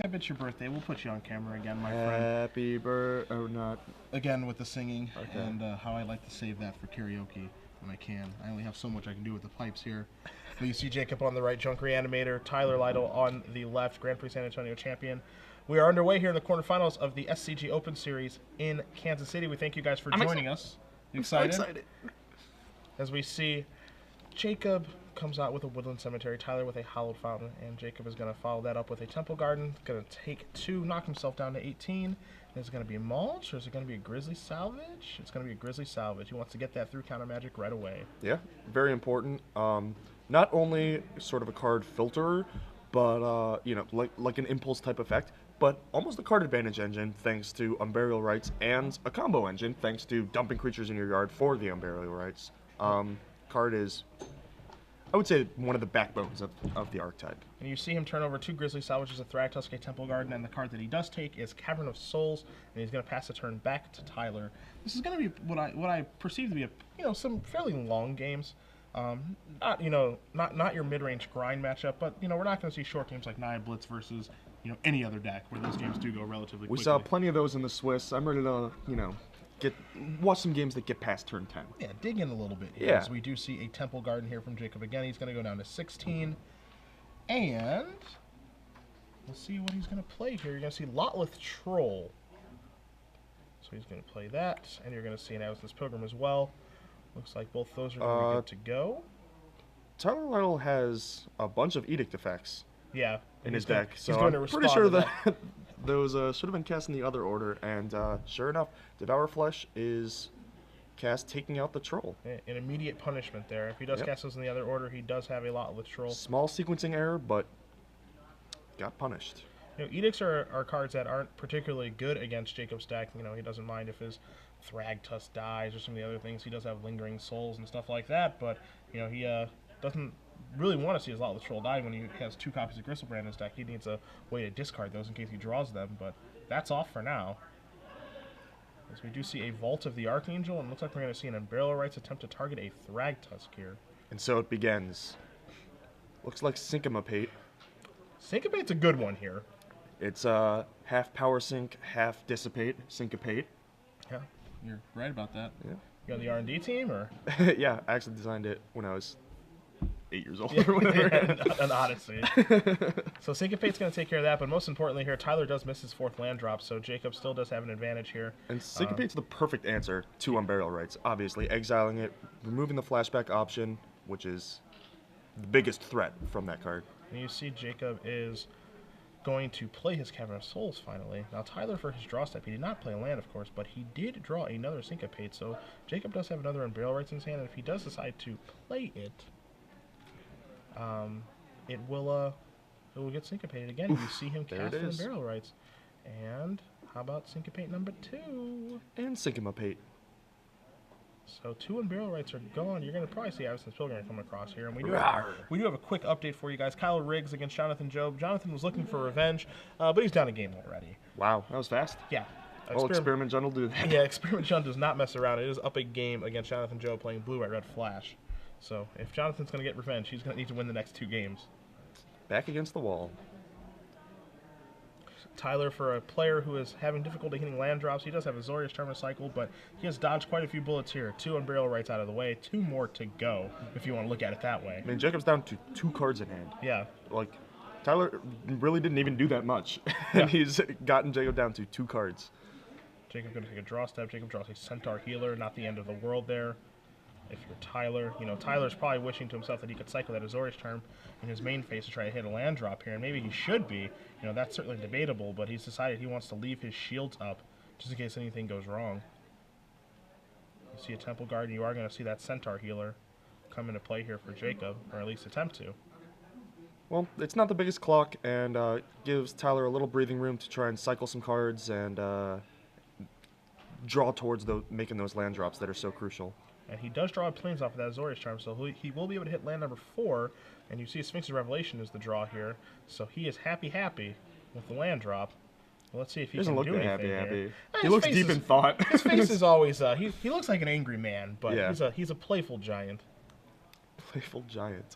Jacob, it's your birthday. We'll put you on camera again, my friend. Happy birthday, or not. Again with the singing, Okay. and how I like to save that for karaoke when I can. I only have so much I can do with the pipes here. But you see Jacob on the right, Junk Reanimator, Tyler Lytle on the left, Grand Prix San Antonio champion. We are underway here in the quarterfinals of the SCG Open Series in Kansas City. We thank you guys for joining us. You excited? I'm so excited. As we see, Jacob comes out with a Woodland Cemetery, Tyler with a Hallowed Fountain, and Jacob is going to follow that up with a Temple Garden. Going to take 2, knock himself down to 18. Is it going to be a mulch, or is it going to be a Grizzly Salvage? It's going to be a Grizzly Salvage. He wants to get that through counter magic right away. Yeah, very important. Not only sort of a card filterer, but like an impulse type effect, but almost a card advantage engine thanks to Unburial Rights, and a combo engine thanks to dumping creatures in your yard for the Unburial Rights. Card is, I would say, one of the backbones of the archetype. And you see him turn over 2 Grizzly Salvages, a Thragtusk, a Temple Garden, and the card that he does take is Cavern of Souls, and he's going to pass the turn back to Tyler. This is going to be what I perceive to be some fairly long games. Not your mid-range grind matchup, but we're not going to see short games like Naya Blitz versus any other deck where those games do go relatively quickly. We saw plenty of those in the Swiss. I'm ready to watch some games that get past turn 10. Yeah, dig in a little bit here. Yeah. As we do see a Temple Garden here from Jacob again. He's going to go down to 16. And we'll see what he's going to play here. You're going to see Lotleth Troll. So he's going to play that. And you're going to see an Absence Pilgrim as well. Looks like both those are going to be good to go. Tyler Lytle has a bunch of Edict effects in his deck. So I'm pretty sure that those should have been cast in the other order. And sure enough, Devour Flesh is cast taking out the Troll. An immediate punishment there. If he does cast those in the other order, he does have a Lotleth Troll. Small sequencing error, but got punished. Edicts are cards that aren't particularly good against Jacob's deck. He doesn't mind if his Thragtusk dies or some of the other things. He does have Lingering Souls and stuff like that, but he doesn't really want to see his Lotleth Troll die when he has 2 copies of Gristlebrand in his deck. He needs a way to discard those in case he draws them, but that's off for now. As we do see a Vault of the Archangel, and it looks like we're going to see an Unburial Rights attempt to target a Thragtusk here. And so it begins. Looks like Syncopate. Syncopate's a good one here. It's half Power Sync, half Dissipate, Syncopate. Yeah, you're right about that. Yeah. You on the R&D team, or? Yeah, I actually designed it when I was 8 years old. Or whatever. An odyssey. So Syncopate's going to take care of that, but most importantly here, Tyler does miss his 4th land drop, so Jacob still does have an advantage here. And Syncopate's the perfect answer to Unburial Rights. Obviously, exiling it, removing the flashback option, which is the biggest threat from that card. And you see Jacob is going to play his Cavern of Souls finally. Now Tyler, for his draw step, he did not play a land, of course, but he did draw another Syncopate, so Jacob does have another Unburial Rights in his hand, and if he does decide to play it, it will get Syncopated again. You see him cast an Unburial Rights. And how about Syncopate number 2? And Syncopate. So 2 Unburial Rights are gone. You're going to probably see Absence Pilgrim come across here. And we do have a quick update for you guys. Kyle Riggs against Jonathan Job. Jonathan was looking for revenge, but he's down a game already. Wow, that was fast. Yeah. Well, Experiment John will do that. Yeah, Experiment John does not mess around. It is up a game against Jonathan Job playing Blue, White, Red Flash. So if Jonathan's going to get revenge, he's going to need to win the next 2 games. Back against the wall. Tyler, for a player who is having difficulty hitting land drops, he does have a Azorius Terminus Cycle, but he has dodged quite a few bullets here. 2 Unburial Rights out of the way, 2 more to go, if you want to look at it that way. I mean, Jacob's down to 2 cards in hand. Yeah. Like, Tyler really didn't even do that much, and he's gotten Jacob down to 2 cards. Jacob going to take a draw step. Jacob draws a Centaur Healer, not the end of the world there. If you're Tyler, Tyler's probably wishing to himself that he could cycle that Azorius term in his main phase to try to hit a land drop here, and maybe he should be. That's certainly debatable, but he's decided he wants to leave his shields up just in case anything goes wrong. You see a Temple Garden, you are going to see that Centaur Healer come into play here for Jacob, or at least attempt to. Well, it's not the biggest clock, and gives Tyler a little breathing room to try and cycle some cards and draw towards making those land drops that are so crucial. And he does draw planes off of that Azorius Charm, so he will be able to hit land number 4. And you see Sphinx's Revelation is the draw here. So he is happy with the land drop. Well, let's see if he can do anything here. He looks deep in thought. His face is always, he looks like an angry man, but yeah. he's a playful giant. Playful giant.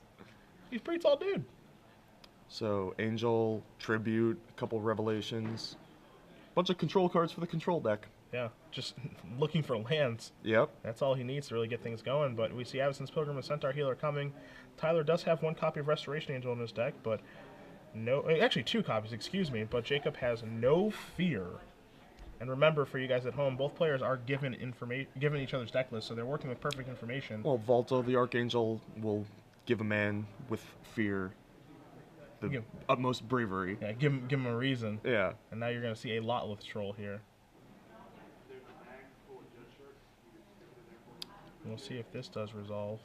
He's a pretty tall dude. So Angel, Tribute, a couple Revelations, bunch of control cards for the control deck. Yeah, just looking for lands. Yep. That's all he needs to really get things going. But we see Avacyn's Pilgrim and Centaur Healer coming. Tyler does have one copy of Restoration Angel in his deck, but no, actually 2 copies, excuse me. But Jacob has no fear. And remember, for you guys at home, both players are given each other's deck list, so they're working with perfect information. Well, Volta, the Archangel, will give a man with fear the utmost bravery. Yeah, give him a reason. Yeah. And now you're going to see a Lytle troll here. We'll see if this does resolve.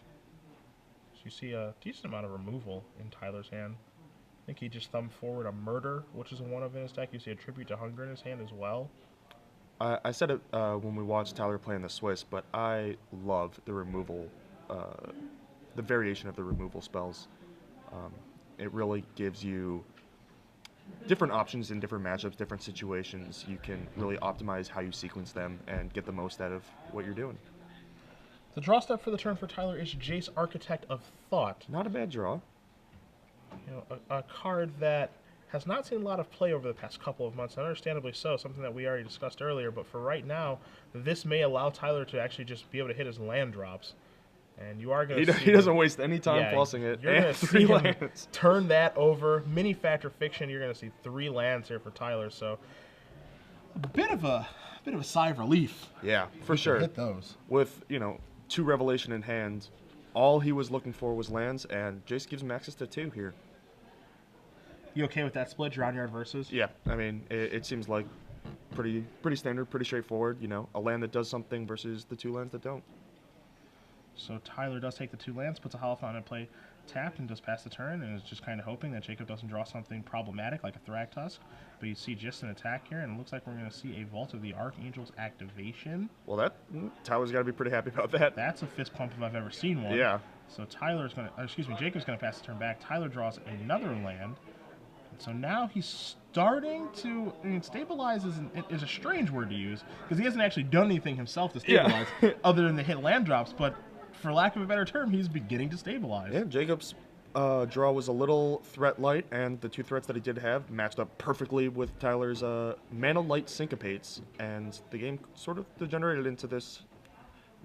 So you see a decent amount of removal in Tyler's hand. I think he just thumbed forward a Murder, which is a 1-of in his deck. You see a Tribute to Hunger in his hand as well. I said it when we watched Tyler play in the Swiss, but I love the removal, the variation of the removal spells. It really gives you different options in different matchups, different situations. You can really optimize how you sequence them and get the most out of what you're doing. The draw step for the turn for Tyler is Jace, Architect of Thought. Not a bad draw. You know, a card that has not seen a lot of play over the past couple of months, and understandably so, something that we already discussed earlier, but for right now, this may allow Tyler to actually just be able to hit his land drops. And you are going to see... He doesn't waste any time plussing it. You're going to see him turn that over. Mini Factor Fiction, you're going to see 3 lands here for Tyler, so a bit of a sigh of relief. Yeah, for sure. Hit those. With, 2 Revelation in hand, all he was looking for was lands, and Jace gives him access to 2 here. You okay with that split, Drown Yard versus? Yeah, I mean, it seems like pretty standard, pretty straightforward. A land that does something versus the 2 lands that don't. So Tyler does take the 2 lands, puts a Hollow Fountain in play tapped, and does pass the turn, and is just kind of hoping that Jacob doesn't draw something problematic like a Thragtusk. But you see just an attack here, and it looks like we're going to see a Vault of the Archangel's activation. Well, Tyler's got to be pretty happy about that. That's a fist pump if I've ever seen one. Yeah. So Jacob's going to pass the turn back. Tyler draws another land. So now he's starting to... I mean, stabilize is a strange word to use, because he hasn't actually done anything himself to stabilize, other than the hit land drops, but for lack of a better term, he's beginning to stabilize. Yeah, Jacob's draw was a little threat light, and the 2 threats that he did have matched up perfectly with Tyler's mana light syncopates, and the game sort of degenerated into this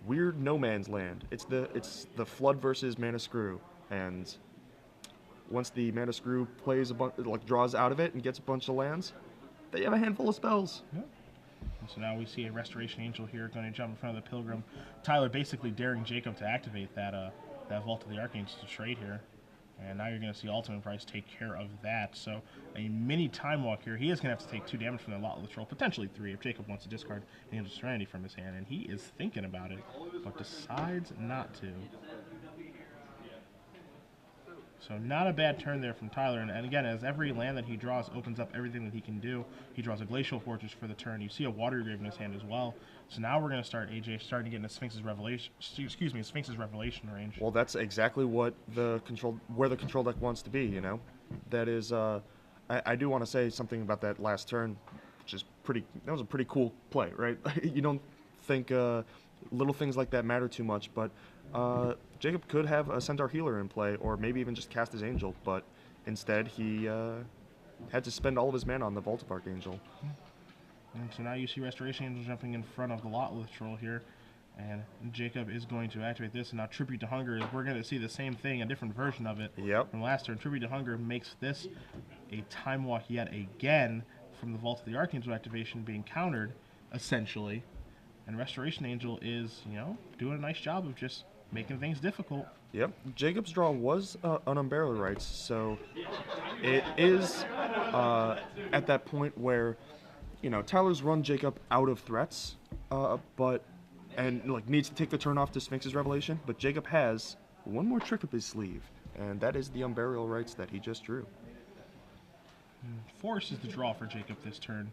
weird no man's land. It's the Flood versus Mana Screw, and once the Mana Screw plays draws out of it and gets a bunch of lands, they have a handful of spells. Yeah. And so now we see a Restoration Angel here going to jump in front of the Pilgrim. Tyler basically daring Jacob to activate that Vault of the Archangel to trade here. And now you're going to see Ultimate Price take care of that. So a mini Time Walk here. He is going to have to take 2 damage from the Lytle troll, potentially 3 if Jacob wants to discard Angel Serenity from his hand. And he is thinking about it, but decides not to. So not a bad turn there from Tyler. And again, as every land that he draws opens up everything that he can do, he draws a Glacial Fortress for the turn. You see a Water Grave in his hand as well. So now we're going to start starting to get into Sphinx's Revelation range. Well, that's exactly what where the control deck wants to be, That is, I do want to say something about that last turn, which is that was a pretty cool play, right? You don't think little things like that matter too much, but Jacob could have a Centaur Healer in play, or maybe even just cast his Angel, but instead he had to spend all of his mana on the Vault of Archangel. And so now you see Restoration Angel jumping in front of the Lytle troll here, and Jacob is going to activate this, and now Tribute to Hunger, we're going to see the same thing, a different version of it from last turn. Tribute to Hunger makes this a Time Walk yet again from the Vault of the Archangel activation being countered, essentially. And Restoration Angel is, doing a nice job of just making things difficult. Yep. Jacob's draw was an Unburial Rights, so it is at that point where, Tyler's run Jacob out of threats, needs to take the turn off to Sphinx's Revelation, but Jacob has one more trick up his sleeve, and that is the Unburial Rights that he just drew. Force is the draw for Jacob this turn.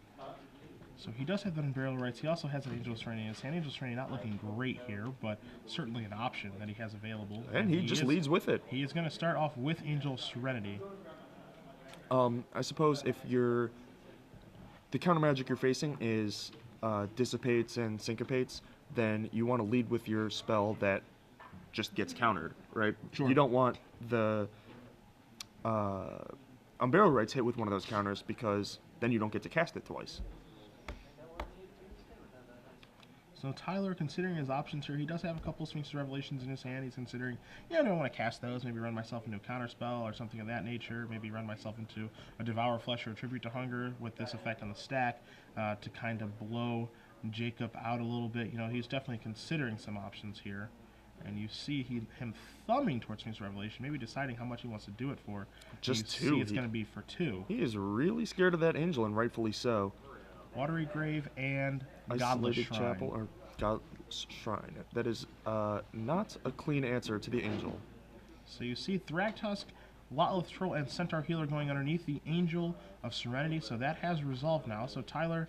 So he does have the Unburial Rights. He also has an Angel Serenity in his hand. Angel Serenity not looking great here, but certainly an option that he has available. And he just leads with it. He is going to start off with Angel Serenity. I suppose if the counter magic you're facing is Dissipates and Syncopates, then you want to lead with your spell that just gets countered, right? Sure. You don't want the Unburial Rights hit with one of those counters because then you don't get to cast it twice. So Tyler, considering his options here, he does have a couple of Sphinx's Revelations in his hand. He's considering, yeah, I don't want to cast those. Maybe run myself into a counterspell or something of that nature. Maybe run myself into a Devour Flesh or a Tribute to Hunger with this effect on the stack to kind of blow Jacob out a little bit. You know, he's definitely considering some options here. And you see him thumbing towards Sphinx's Revelation, maybe deciding how much he wants to do it for. Just you 2. See it's going to be for 2. He is really scared of that angel, and rightfully so. Watery Grave and Godless Isolated Shrine. Chapel or Godless Shrine. That is not a clean answer to the angel. So you see Thragtusk, Lytle Troll, and Centaur Healer going underneath the Angel of Serenity. So that has resolved now. So Tyler,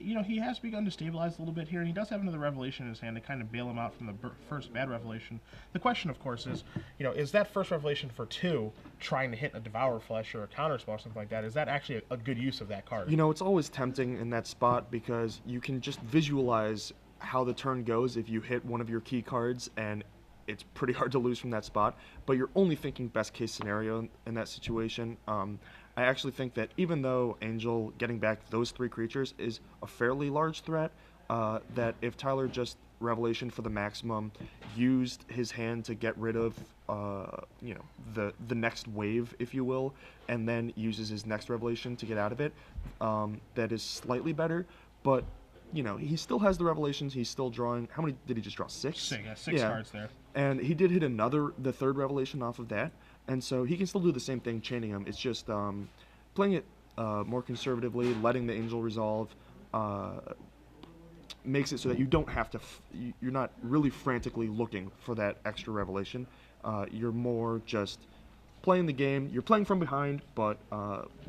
you know, he has begun to stabilize a little bit here, and he does have another Revelation in his hand to kind of bail him out from the first bad Revelation. The question, of course, is, you know, is that first Revelation for 2 trying to hit a Devour Flesh or a Counterspell or something like that? Is that actually a good use of that card? You know, it's always tempting in that spot because you can just visualize how the turn goes if you hit one of your key cards, and it's pretty hard to lose from that spot, but you're only thinking best case scenario in that situation. I actually think that even though Angel getting back those 3 creatures is a fairly large threat, that if Tyler just Revelation for the maximum, used his hand to get rid of you know, the next wave, if you will, and then uses his next Revelation to get out of it, that is slightly better. But you know, he still has the Revelations. He's still drawing. How many did he just draw? 6? 6 cards there. And he did hit the 3rd Revelation off of that. And so he can still do the same thing, chaining them. It's just playing it more conservatively, letting the Angel resolve, makes it so that you don't have to, you're not really frantically looking for that extra Revelation. You're more just playing the game. You're playing from behind, but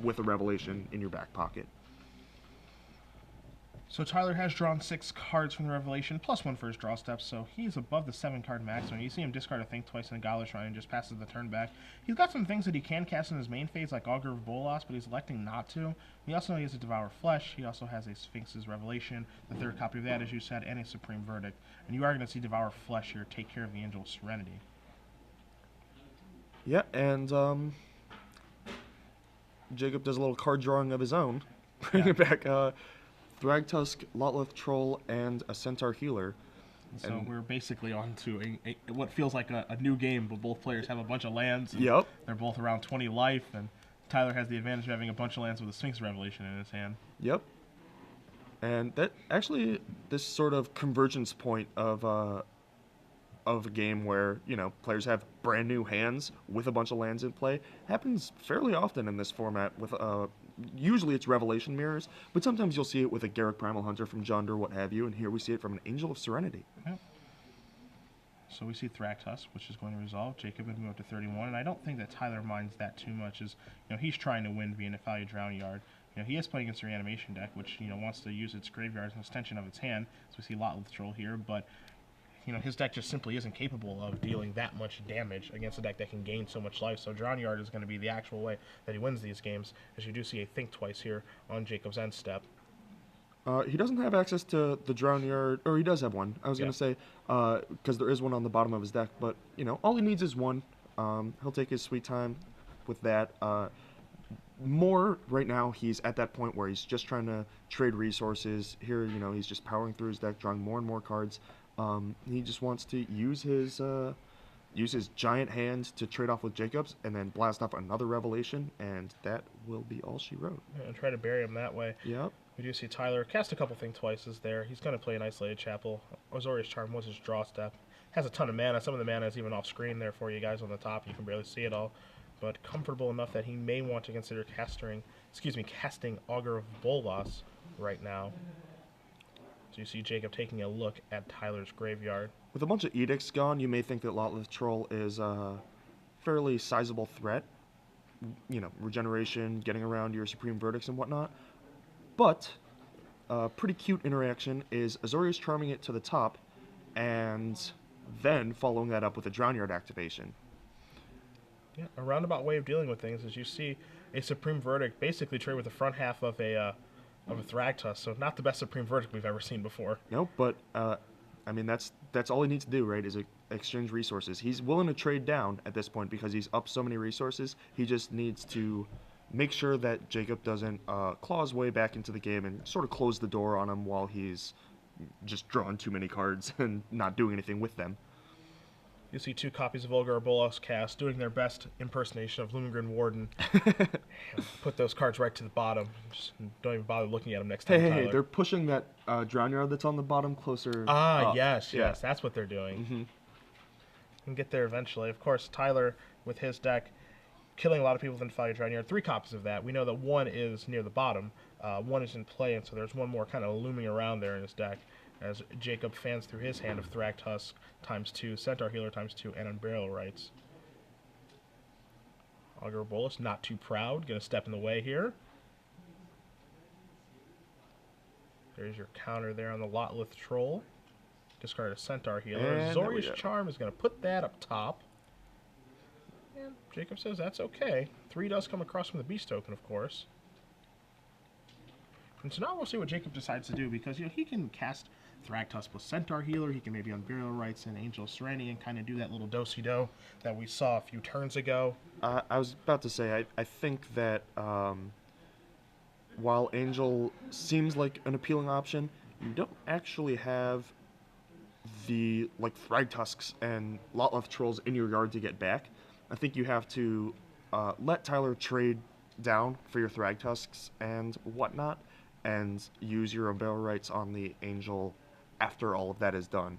with a Revelation in your back pocket. So Tyler has drawn 6 cards from the Revelation, plus 1 for his draw steps, so he's above the 7-card maximum. You see him discard a Think Twice in the Godless Shrine and just passes the turn back. He's got some things that he can cast in his main phase, like Augur of Bolas, but he's electing not to. He also has a Devour Flesh. He also has a Sphinx's Revelation, the 3rd copy of that, as you said, and a Supreme Verdict. And you are going to see Devour Flesh here take care of the Angel of Serenity. Yeah, and Jacob does a little card drawing of his own, bringing back Thragtusk, Lytle Troll, and a Centaur Healer. So we're basically on to what feels like a new game, but both players have a bunch of lands. Yep. They're both around 20 life, and Tyler has the advantage of having a bunch of lands with a Sphinx Revelation in his hand. Yep. And that actually, this sort of convergence point of a game where, you know, players have brand new hands with a bunch of lands in play happens fairly often in this format with usually it's Revelation Mirrors, but sometimes you'll see it with a Garruk Primal Hunter from Jund or what have you, and here we see it from an Angel of Serenity. Yep. So we see Thragtusk, which is going to resolve. Jacob would move up to 31, and I don't think that Tyler minds that too much, as you know, he's trying to win via Nephalia Drown Yard. You know, he is playing against a reanimation deck, which, you know, wants to use its graveyard as an extension of its hand. So we see Lytle Troll here, but you know, his deck just simply isn't capable of dealing that much damage against a deck that can gain so much life. So Drown Yard is going to be the actual way that he wins these games, as you do see a Think Twice here on Jacob's end step. He doesn't have access to the Drown Yard, or he does have one. I was going to say, because there is one on the bottom of his deck, but, you know, all he needs is one. He'll take his sweet time with that. More right now, he's at that point where he's just trying to trade resources. Here, you know, he's just powering through his deck, drawing more and more cards. He just wants to use his giant hand to trade off with Jacob's and then blast off another Revelation, and that will be all she wrote. Yeah, and try to bury him that way. Yep. We do see Tyler cast a couple Think Twices there. He's going to play an Isolated Chapel. Azorius Charm was his draw step. Has a ton of mana. Some of the mana is even off screen there for you guys on the top. You can barely see it all. But comfortable enough that he may want to consider casting Augur of Bolas right now. So you see Jacob taking a look at Tyler's graveyard. With a bunch of edicts gone, you may think that Lytle Troll is a fairly sizable threat. You know, regeneration, getting around your Supreme Verdicts and whatnot. But a pretty cute interaction is Azorius charming it to the top, and then following that up with a Drown Yard activation. Yeah, a roundabout way of dealing with things is you see a Supreme Verdict basically trade with the front half of a Thragtusk, so not the best Supreme Verdict we've ever seen before. No, but I mean that's all he needs to do, right? Is exchange resources. He's willing to trade down at this point because he's up so many resources. He just needs to make sure that Jacob doesn't claw his way back into the game and sort of close the door on him while he's just drawing too many cards and not doing anything with them. You see 2 copies of Olga Bolas cast doing their best impersonation of Lumengrin Warden. Put those cards right to the bottom. Just don't even bother looking at them next time. Hey, they're pushing that drown yard that's on the bottom closer. Ah, up. yes, that's what they're doing. Mm-hmm. And get there eventually. Of course, Tyler, with his deck, killing a lot of people with Infallible Drown Yard. 3 copies of that. We know that 1 is near the bottom. 1 is in play, and so there's 1 more kind of looming around there in his deck. As Jacob fans through his hand of Thragtusk ×2, Centaur Healer ×2, and Unburial Rites. Augur Bolus, not too proud, gonna step in the way here. There's your counter there on the Lotleth Troll. Discard a Centaur Healer. And Zori's Charm is gonna put that up top. And Jacob says that's okay. 3 does come across from the Beast Token, of course. And so now we'll see what Jacob decides to do, because he can cast Thragtusk plus Centaur Healer. He can maybe Unburial Rites and Angel of Serenity and kind of do that little do-si-do that we saw a few turns ago. I was about to say, I think that while Angel seems like an appealing option, you don't actually have the Thragtusks and Lotleth Trolls in your yard to get back. I think you have to let Tyler trade down for your Thragtusks and whatnot, and use your Unburial Rites on the Angel after all of that is done.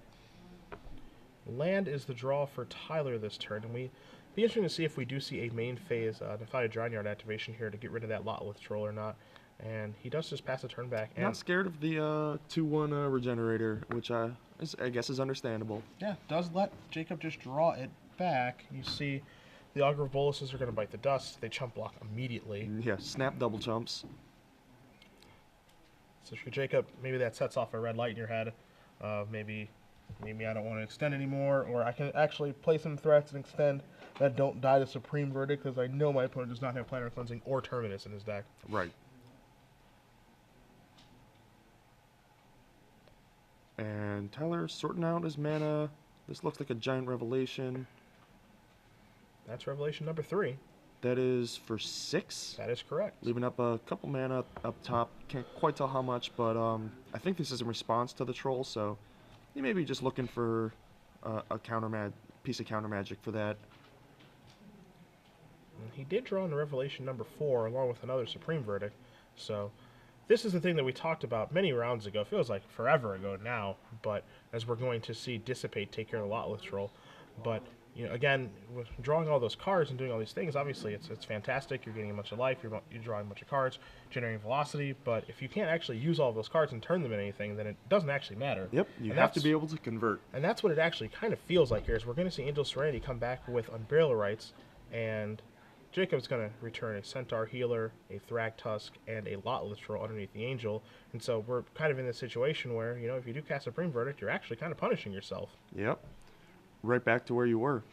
Land is the draw for Tyler this turn, and we be interesting to see if we do see a main phase Infallible Drown Yard activation here to get rid of that Lotleth Troll or not. And he does just pass the turn back. And not scared of the 2/1 Regenerator, which I guess is understandable. Yeah, does let Jacob just draw it back. You see the Augur of Boluses are going to bite the dust. They chump block immediately. Yeah, snap double chumps. So for Jacob, maybe that sets off a red light in your head. Maybe I don't want to extend anymore, or I can actually play some threats and extend that don't die to Supreme Verdict, because I know my opponent does not have Planetary Cleansing or Terminus in his deck. Right. And Tyler sorting out his mana. This looks like a giant revelation. That's revelation number 3. That is for 6? That is correct. Leaving up a couple mana up top. Can't quite tell how much, but I think this is in response to the troll, so he may be just looking for a piece of counter magic for that. And he did draw in revelation number 4 along with another Supreme Verdict, so this is the thing that we talked about many rounds ago. It feels like forever ago now, but as we're going to see Dissipate take care of the Lotleth Troll. But again, with drawing all those cards and doing all these things, obviously it's fantastic. You're getting a bunch of life, you're drawing a bunch of cards, generating velocity, but if you can't actually use all of those cards and turn them into anything, then it doesn't actually matter. Yep, you have to be able to convert. And that's what it actually kind of feels like here, is we're going to see Angel Serenity come back with Unburial Rites, and Jacob's going to return a Centaur Healer, a Thragtusk, and a Lotleth Troll underneath the Angel. And so we're kind of in this situation where, if you do cast Supreme Verdict, you're actually kind of punishing yourself. Yep. Right back to where you were.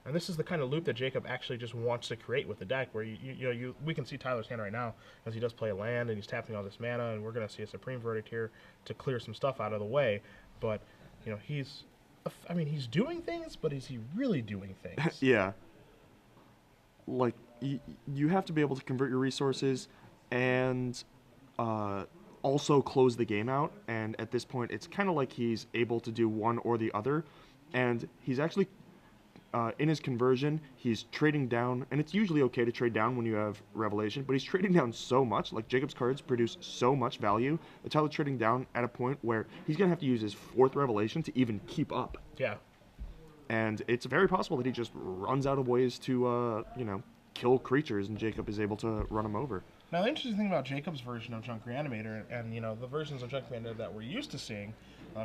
And this is the kind of loop that Jacob actually just wants to create with the deck, where we can see Tyler's hand right now as he does play a land and he's tapping all this mana, and we're going to see a Supreme Verdict here to clear some stuff out of the way. But he's doing things, but is he really doing things? Yeah. You have to be able to convert your resources and also close the game out. And at this point, it's kind of like he's able to do one or the other. And he's actually, in his conversion, he's trading down. And it's usually okay to trade down when you have Revelation, but he's trading down so much. Jacob's cards produce so much value that Tyler's trading down at a point where he's going to have to use his 4th Revelation to even keep up. Yeah. And it's very possible that he just runs out of ways to, kill creatures, and Jacob is able to run them over. Now, the interesting thing about Jacob's version of Junk Reanimator, and, the versions of Junk Reanimator that we're used to seeing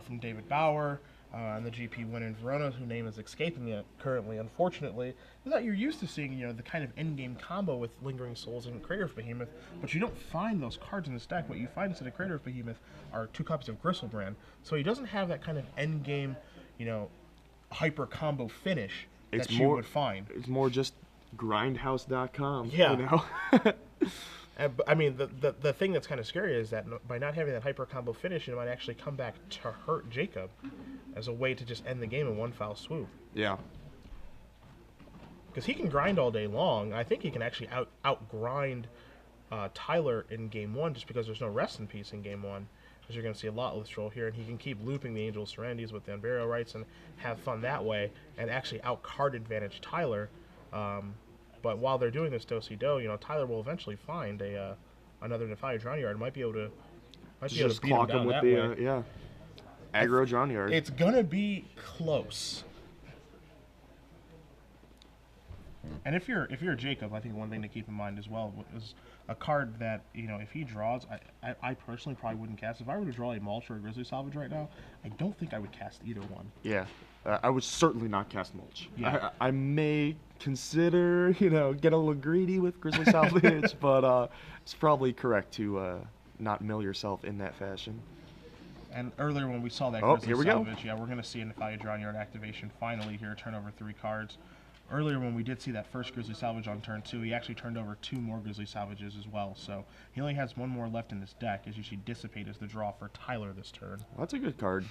from David Baugh and the GP winner in Verona, whose name is escaping me currently, unfortunately, is that you're used to seeing, the kind of endgame combo with Lingering Souls and Crater of Behemoth, but you don't find those cards in this deck. What you find instead of Crater of Behemoth are 2 copies of Gristlebrand. So he doesn't have that kind of endgame, hyper combo finish that you would find. It's more just grindhouse.com. Yeah. I mean, the thing that's kind of scary is that by not having that hyper combo finish, it might actually come back to hurt Jacob as a way to just end the game in one foul swoop. Yeah. because he can grind all day long. I think he can actually outgrind Tyler in game one just because there's no rest in peace in game one. Because you're going to see a lot with Stroll here, and he can keep looping the Angel Serendities with the Unburial Rights and have fun that way, and actually out-card advantage Tyler. But while they're doing this do-si-do, Tyler will eventually find another Nefali Drown Yard. Might be able to Just beat him clock down him with that the way. yeah, aggro Drown Yard. It's gonna be close. And if you're Jacob, I think one thing to keep in mind as well is a card that if he draws, I personally probably wouldn't cast. If I were to draw a Mulch or a Grizzly Salvage right now, I don't think I would cast either one. Yeah, I would certainly not cast Mulch. Yeah. I may consider get a little greedy with Grizzly Salvage, but it's probably correct to not mill yourself in that fashion. And earlier when we saw that Grizzly Salvage, we're going to see a Nefali Drown Yard activation finally here, turn over 3 cards. Earlier when we did see that first Grizzly Salvage on turn 2, he actually turned over 2 more Grizzly Salvages as well. So he only has 1 more left in his deck, as you see Dissipate as the draw for Tyler this turn. Well, that's a good card.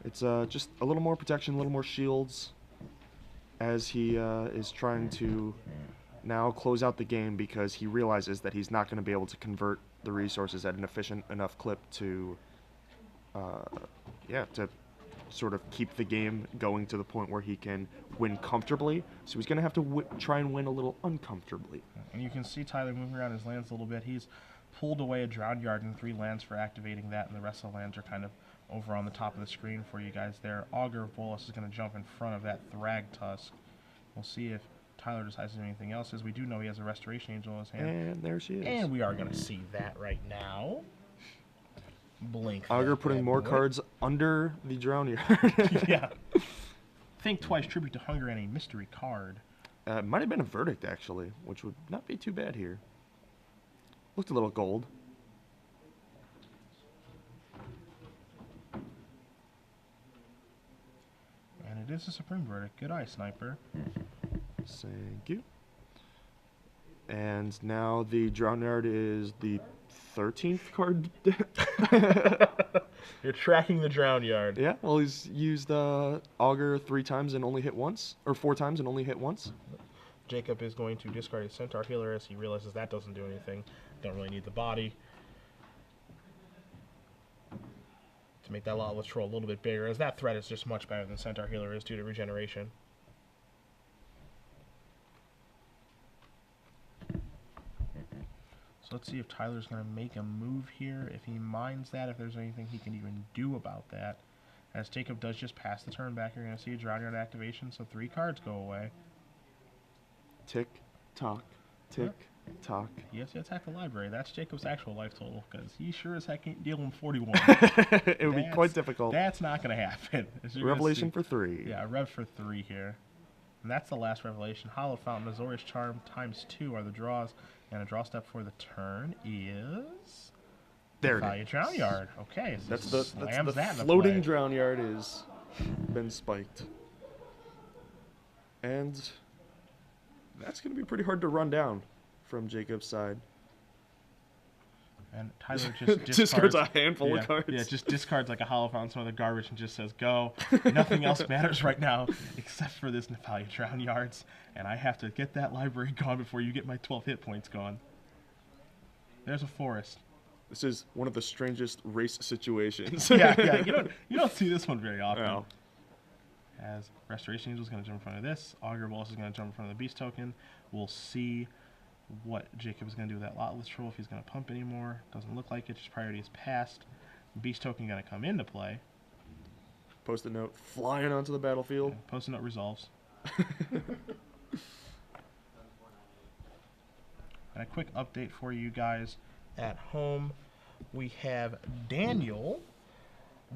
It's just a little more protection, a little more shields, as he is trying to now close out the game because he realizes that he's not going to be able to convert the resources at an efficient enough clip to sort of keep the game going to the point where he can win comfortably. So he's going to have to try and win a little uncomfortably. And you can see Tyler moving around his lands a little bit. He's pulled away a Drowned Yard and 3 lands for activating that, and the rest of the lands are kind of over on the top of the screen for you guys there. Augur of Bolas is going to jump in front of that Thragtusk. We'll see if Tyler decides to do anything else, as we do know he has a Restoration Angel in his hand. And there she is. And we are going to see that right now. Blink. Augur putting more cards under the Drown Yard. Yeah. Think Twice, Tribute to Hunger, and a mystery card. It might have been a Verdict, actually, which would not be too bad here. Looked a little gold. And it is a Supreme Verdict. Good eye, Sniper. Thank you. And now the Drown Yard is the 13th card. You're tracking the Drown Yard. Yeah, well, he's used Augur 3 times and only hit once, or 4 times and only hit once. Jacob is going to discard his Centaur Healer as he realizes that doesn't do anything. Don't really need the body. To make that Lytle Troll a little bit bigger, as that threat is just much better than Centaur Healer is due to regeneration. So let's see if Tyler's going to make a move here. If he minds that, if there's anything he can even do about that. As Jacob does just pass the turn back, you're going to see a Drown Yard activation, so 3 cards go away. Tick, tock, tick, tock. He has to attack the library. That's Jacob's actual life total, because he sure as heck ain't dealing 41. It would be quite difficult. That's not going to happen. Revelation for 3. Yeah, a rev for 3 here. And that's the last revelation. Hollow Fountain, Azorius Charm ×2 are the draws. And a draw step for the turn is... There it is. Drown Yard. Okay, so that's the that floating Drown Yard is been spiked. And that's going to be pretty hard to run down from Jacob's side. And Tyler just discards a handful of cards. Yeah, just discards like a Hollow Fountain, some other garbage, and just says, go. Nothing else matters right now except for this Nefali Drown Yards. And I have to get that library gone before you get my 12 hit points gone. There's a forest. This is one of the strangest race situations. yeah. You don't see this one very often. No. As Restoration Angel is going to jump in front of this. Augur Bolas is going to jump in front of the Beast Token. We'll see what Jacob is going to do with that Lytle Troll, if he's going to pump anymore. Doesn't look like it, just priority is passed. Beast Token going to come into play. Post-it note flying onto the battlefield. Okay, Post-it note resolves. And a quick update for you guys at home. We have Daniel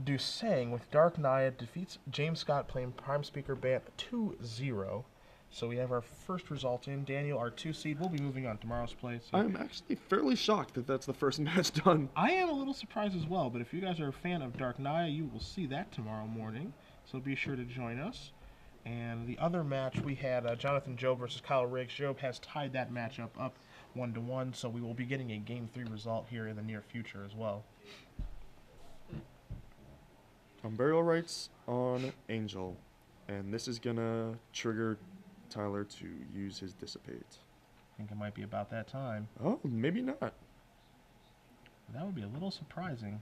Dusang with Dark Naya defeats James Scott playing Prime Speaker Bant 2-0. So we have our first result in. Daniel, our 2 seed, will be moving on tomorrow's play. So I'm actually fairly shocked that that's the first match done. I am a little surprised as well, but if you guys are a fan of Dark Naya, you will see that tomorrow morning. So be sure to join us. And the other match, we had Jonathan Job versus Kyle Riggs. Job has tied that matchup up 1-1, so we will be getting a Game 3 result here in the near future as well. Burial Rights on Angel. And this is going to trigger Tyler to use his Dissipate. I think it might be about that time. Oh, maybe not. That would be a little surprising.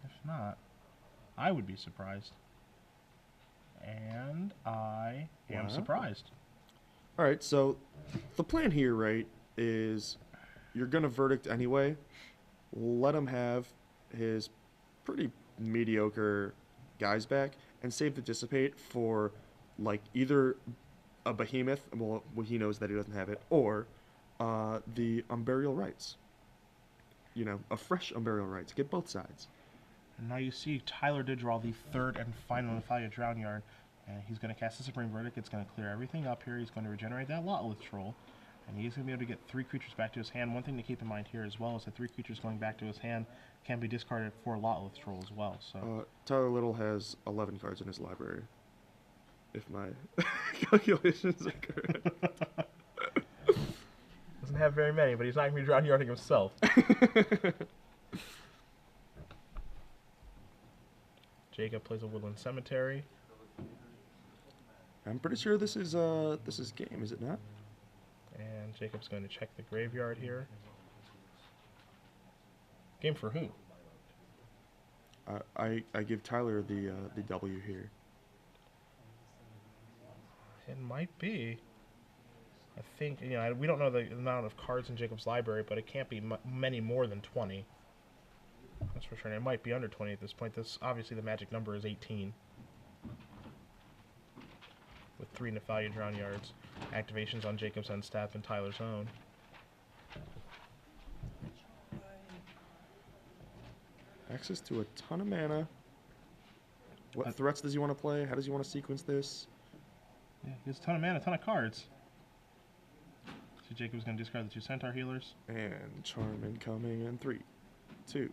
If not, I would be surprised. And I am surprised. All right, so the plan here, right, is you're going to verdict anyway. Let him have his pretty mediocre guys back and save the Dissipate for, like, either a Behemoth, well, he knows that he doesn't have it, or the Unburial Rights. You know, a fresh Unburial Rights. Get both sides. And now you see Tyler did draw the third and final Nephalia Drown Yard. And he's going to cast the Supreme Verdict. It's going to clear everything up here. He's going to regenerate that Lytle Troll. And he's going to be able to get 3 creatures back to his hand. One thing to keep in mind here as well is that 3 creatures going back to his hand can be discarded for Lytle Troll as well. So Tyler Lytle has 11 cards in his library, if my calculations are correct. Doesn't have very many, but he's not going to be Drown Yarding himself. Jacob plays a Woodland Cemetery. I'm pretty sure this is game, is it not? And Jacob's going to check the graveyard here. Game for who? I give Tyler the W here. It might be. I think, you know, we don't know the amount of cards in Jacob's library, but it can't be many more than 20. That's for sure. And it might be under 20 at this point. This obviously the magic number is 18. With 3 Nephalia Drown Yards. Activations on Jacob's end staff and Tyler's own. Access to a ton of mana. What threats does he want to play? How does he want to sequence this? Yeah, he has a ton of mana, a ton of cards. So Jacob's going to discard the 2 Centaur Healers. And Charm incoming in 3, 2.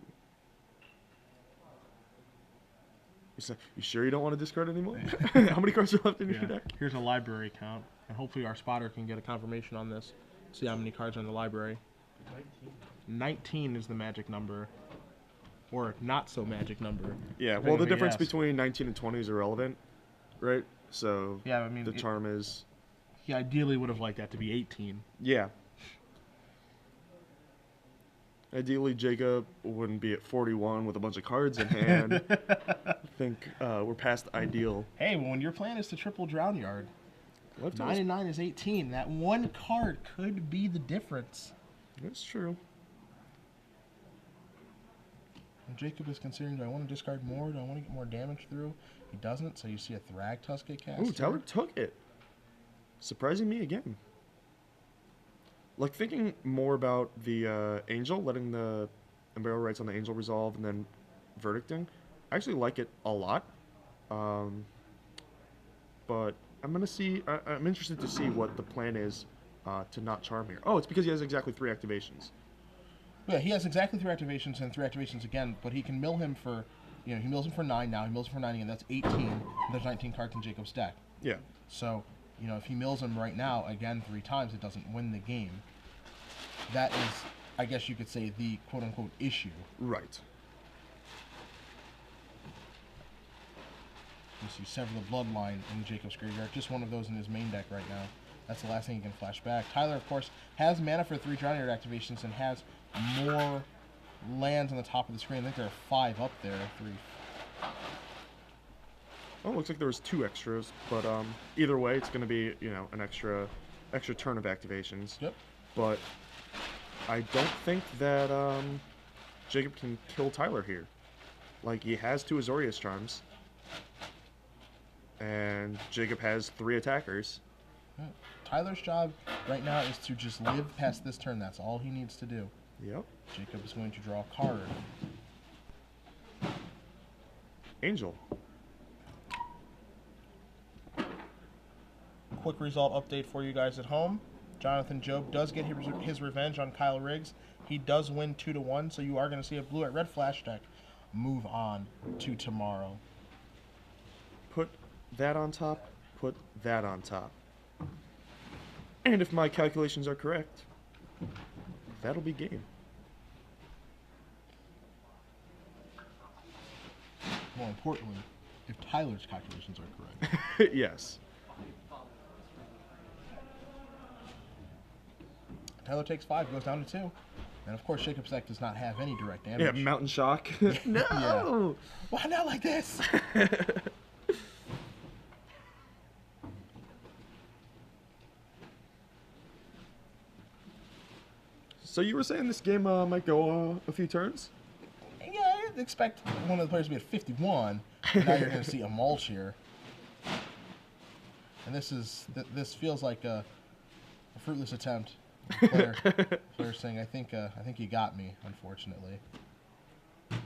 You sure you don't want to discard anymore? How many cards are left in your deck? Here's a library count, and hopefully our spotter can get a confirmation on this. See how many cards are in the library. 19 is the magic number. Or not so magic number. Yeah, well, the difference between 19 and 20 is irrelevant, right? So yeah, I mean, the charm is... He ideally would have liked that to be 18. Yeah. Ideally, Jacob wouldn't be at 41 with a bunch of cards in hand. I think we're past ideal. Hey, well, when your plan is to triple Drown Yard, 9 and 9 is 18. That one card could be the difference. That's true. And Jacob is considering, do I want to discard more? Do I want to get more damage through? He doesn't, so you see a Thragtusk get cast. Ooh, Tyler took it. Surprising me again. Like, thinking more about the Angel, letting the Unburial Rights on the Angel resolve and then verdicting, I actually like it a lot. But I'm gonna see. I'm interested to see what the plan is to not charm here. Oh, it's because he has exactly 3 activations. Yeah, he has exactly 3 activations and 3 activations again, but he can mill him for, you know, he mills him for 9 now. He mills him for 9 again. That's 18. And there's 19 cards in Jacob's deck. Yeah. So, you know, if he mills him right now again 3 times, it doesn't win the game. That is, I guess you could say, the quote-unquote issue. Right. You see Sever the Bloodline in Jacob's graveyard. Just one of those in his main deck right now. That's the last thing he can flash back. Tyler, of course, has mana for 3 Drown Yard activations and has more lands on the top of the screen. I think there are 5 up there. 3. Oh, looks like there was 2 extras, but either way, it's going to be, you know, an extra turn of activations. Yep. But I don't think that Jacob can kill Tyler here. Like, he has 2 Azorius Charms, and Jacob has 3 attackers. Yeah. Tyler's job right now is to just live past this turn. That's all he needs to do. Yep. Jacob is going to draw a card. Angel. Quick result update for you guys at home. Jonathan Job does get his revenge on Kyle Riggs. He does win 2-1, so you are going to see a blue at red flash deck move on to tomorrow. Put that on top. Put that on top. And if my calculations are correct, that'll be game. More importantly, if Tyler's calculations are correct. Yes. Tyler takes 5, goes down to 2. And of course, Jacob's deck does not have any direct damage. Yeah, Mountain Shock. No! Yeah. Why not like this? So you were saying this game might go a few turns? Yeah, I'd expect one of the players to be at 51. And now you're going to see a mulch here. And this feels like a fruitless attempt. Player saying, I think you got me, unfortunately. You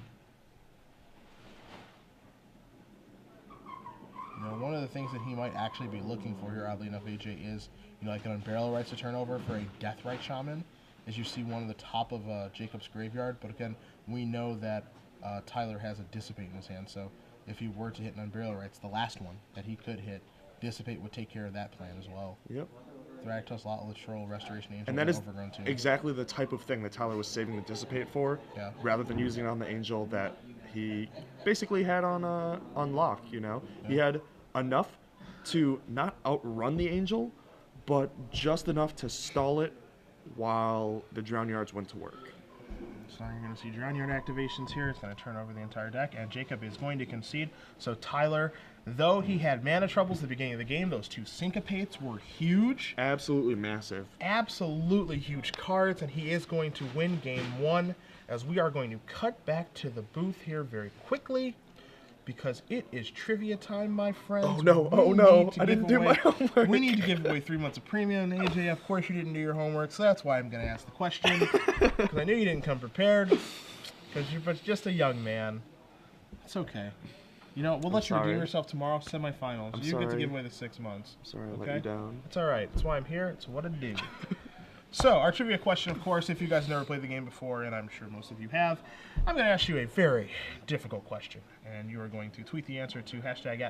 know, one of the things that he might actually be looking for here, oddly enough, AJ, is, you know, like an Unbarrel Rights to turn over for a Deathrite Shaman, as you see one of the top of Jacob's graveyard. But again, we know that Tyler has a Dissipate in his hand, so if he were to hit an Unbarrel Rights, the last one that he could hit, Dissipate would take care of that plan as well. Yep. Thragtusk, Lytle, Troll, Restoration Angel, And that is Overgrown too. exactly the type of thing that Tyler was saving the Dissipate for, rather than using it on the Angel that he basically had on lock, you know? Yeah. He had enough to not outrun the Angel, but just enough to stall it while the Drown Yards went to work. So you're going to see Drown Yard activations here. It's going to turn over the entire deck, and Jacob is going to concede. So Tyler, though he had mana troubles at the beginning of the game, those 2 Syncopates were huge. Absolutely massive. Absolutely huge cards, and he is going to win game 1, as we are going to cut back to the booth here very quickly, because it is trivia time, my friends. Oh no, I didn't do my homework. We need to give away 3 months of premium. And AJ, of course you didn't do your homework, so that's why I'm going to ask the question. Because I knew you didn't come prepared, because you're just a young man. It's okay. You know, we'll let you redeem yourself tomorrow, semifinals. You get to give away the 6 months. I'm sorry I let you down. It's all right. That's why I'm here. It's what I do. So, our trivia question, of course, if you guys never played the game before, and I'm sure most of you have, I'm going to ask you a very difficult question. And you are going to tweet the answer to hashtag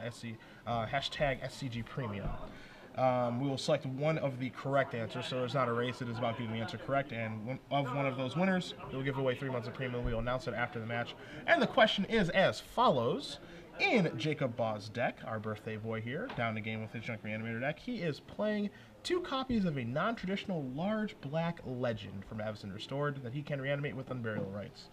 SCG Premium. We will select one of the correct answers, so it's not a race. It is about getting the answer correct. And one of those winners, we'll give away 3 months of premium. We will announce it after the match. And the question is as follows. In Jacob Baugh's deck, our birthday boy here, down the game with his Junk Reanimator deck, he is playing 2 copies of a non-traditional large black legend from Avacyn Restored that he can reanimate with Unburial Rights.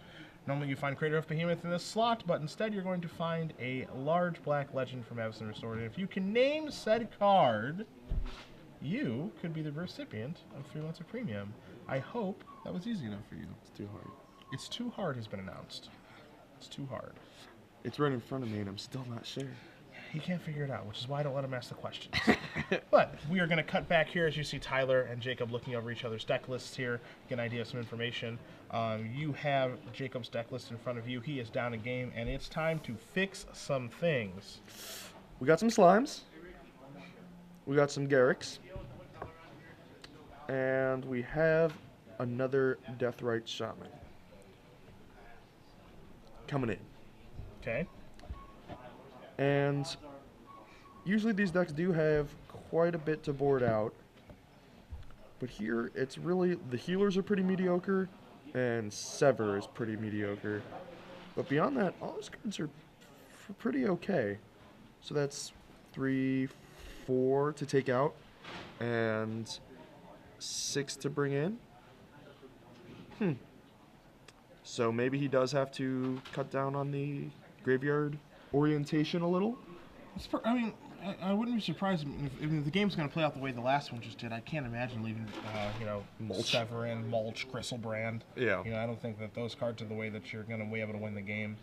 Normally you find Crater of Behemoth in this slot, but instead you're going to find a large black legend from Avacyn Restored. And if you can name said card, you could be the recipient of 3 months of premium. I hope that was easy enough for you. It's too hard. It's too hard has been announced. It's too hard. It's right in front of me, and I'm still not sure. He can't figure it out, which is why I don't let him ask the questions. But we are going to cut back here as you see Tyler and Jacob looking over each other's deck lists here, get an idea of some information. You have Jacob's deck list in front of you. He is down a game, and it's time to fix some things. We got some Slimes. We got some Garrix. And we have another Deathrite Shaman coming in. Okay. And usually these decks do have quite a bit to board out. But here, it's really, the healers are pretty mediocre, and Sever is pretty mediocre. But beyond that, all those cards are pretty okay. So that's 3, 4 to take out, and 6 to bring in. So maybe he does have to cut down on the graveyard orientation a little. I mean, I wouldn't be surprised if the game's going to play out the way the last one just did. I can't imagine leaving, Mulch. Severin, Mulch, Gristlebrand. Yeah. You know, I don't think that those cards are the way that you're going to be able to win the game.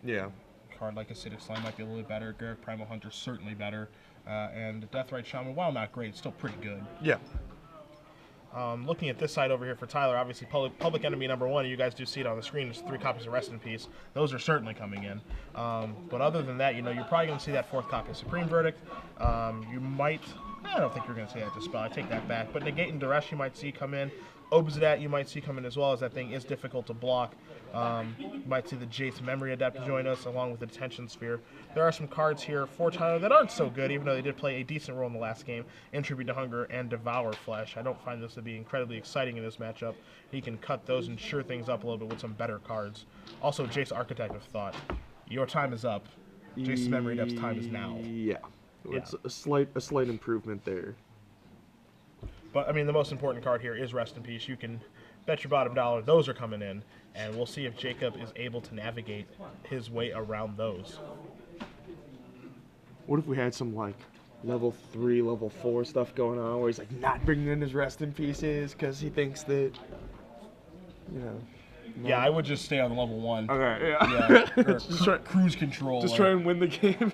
Yeah. A card like Acidic Slime might be a little bit better. Garruk Primal Hunter certainly better. And Deathrite Shaman, while not great, still pretty good. Yeah. Looking at this side over here for Tyler, obviously public enemy number 1, you guys do see it on the screen, there's 3 copies of Rest in Peace. Those are certainly coming in. But other than that, you know, you're probably going to see that 4th copy of Supreme Verdict. You might, I don't think you're going to see that Dispel, I take that back. But Negate and Duress you might see come in. Obsidat you might see come in as well, as that thing is difficult to block. You might see the Jace Memory Adept join us, along with the Detention Sphere. There are some cards here for Tyler that aren't so good, even though they did play a decent role in the last game, in Tribute to Hunger and Devour Flesh. I don't find this to be incredibly exciting in this matchup. He can cut those and shore things up a little bit with some better cards. Also, Jace Architect of Thought. Your time is up. Jace's Memory Adept's time is now. Yeah. It's a slight improvement there. But, I mean, the most important card here is Rest in Peace. You can bet your bottom dollar those are coming in, and we'll see if Jacob is able to navigate his way around those. What if we had some, like, level 3, level 4 stuff going on where he's, like, not bringing in his Rest in Pieces because he thinks that, you know... No. Yeah, I would just stay on level 1. Okay, yeah. Just cruise control. Just try and win the game.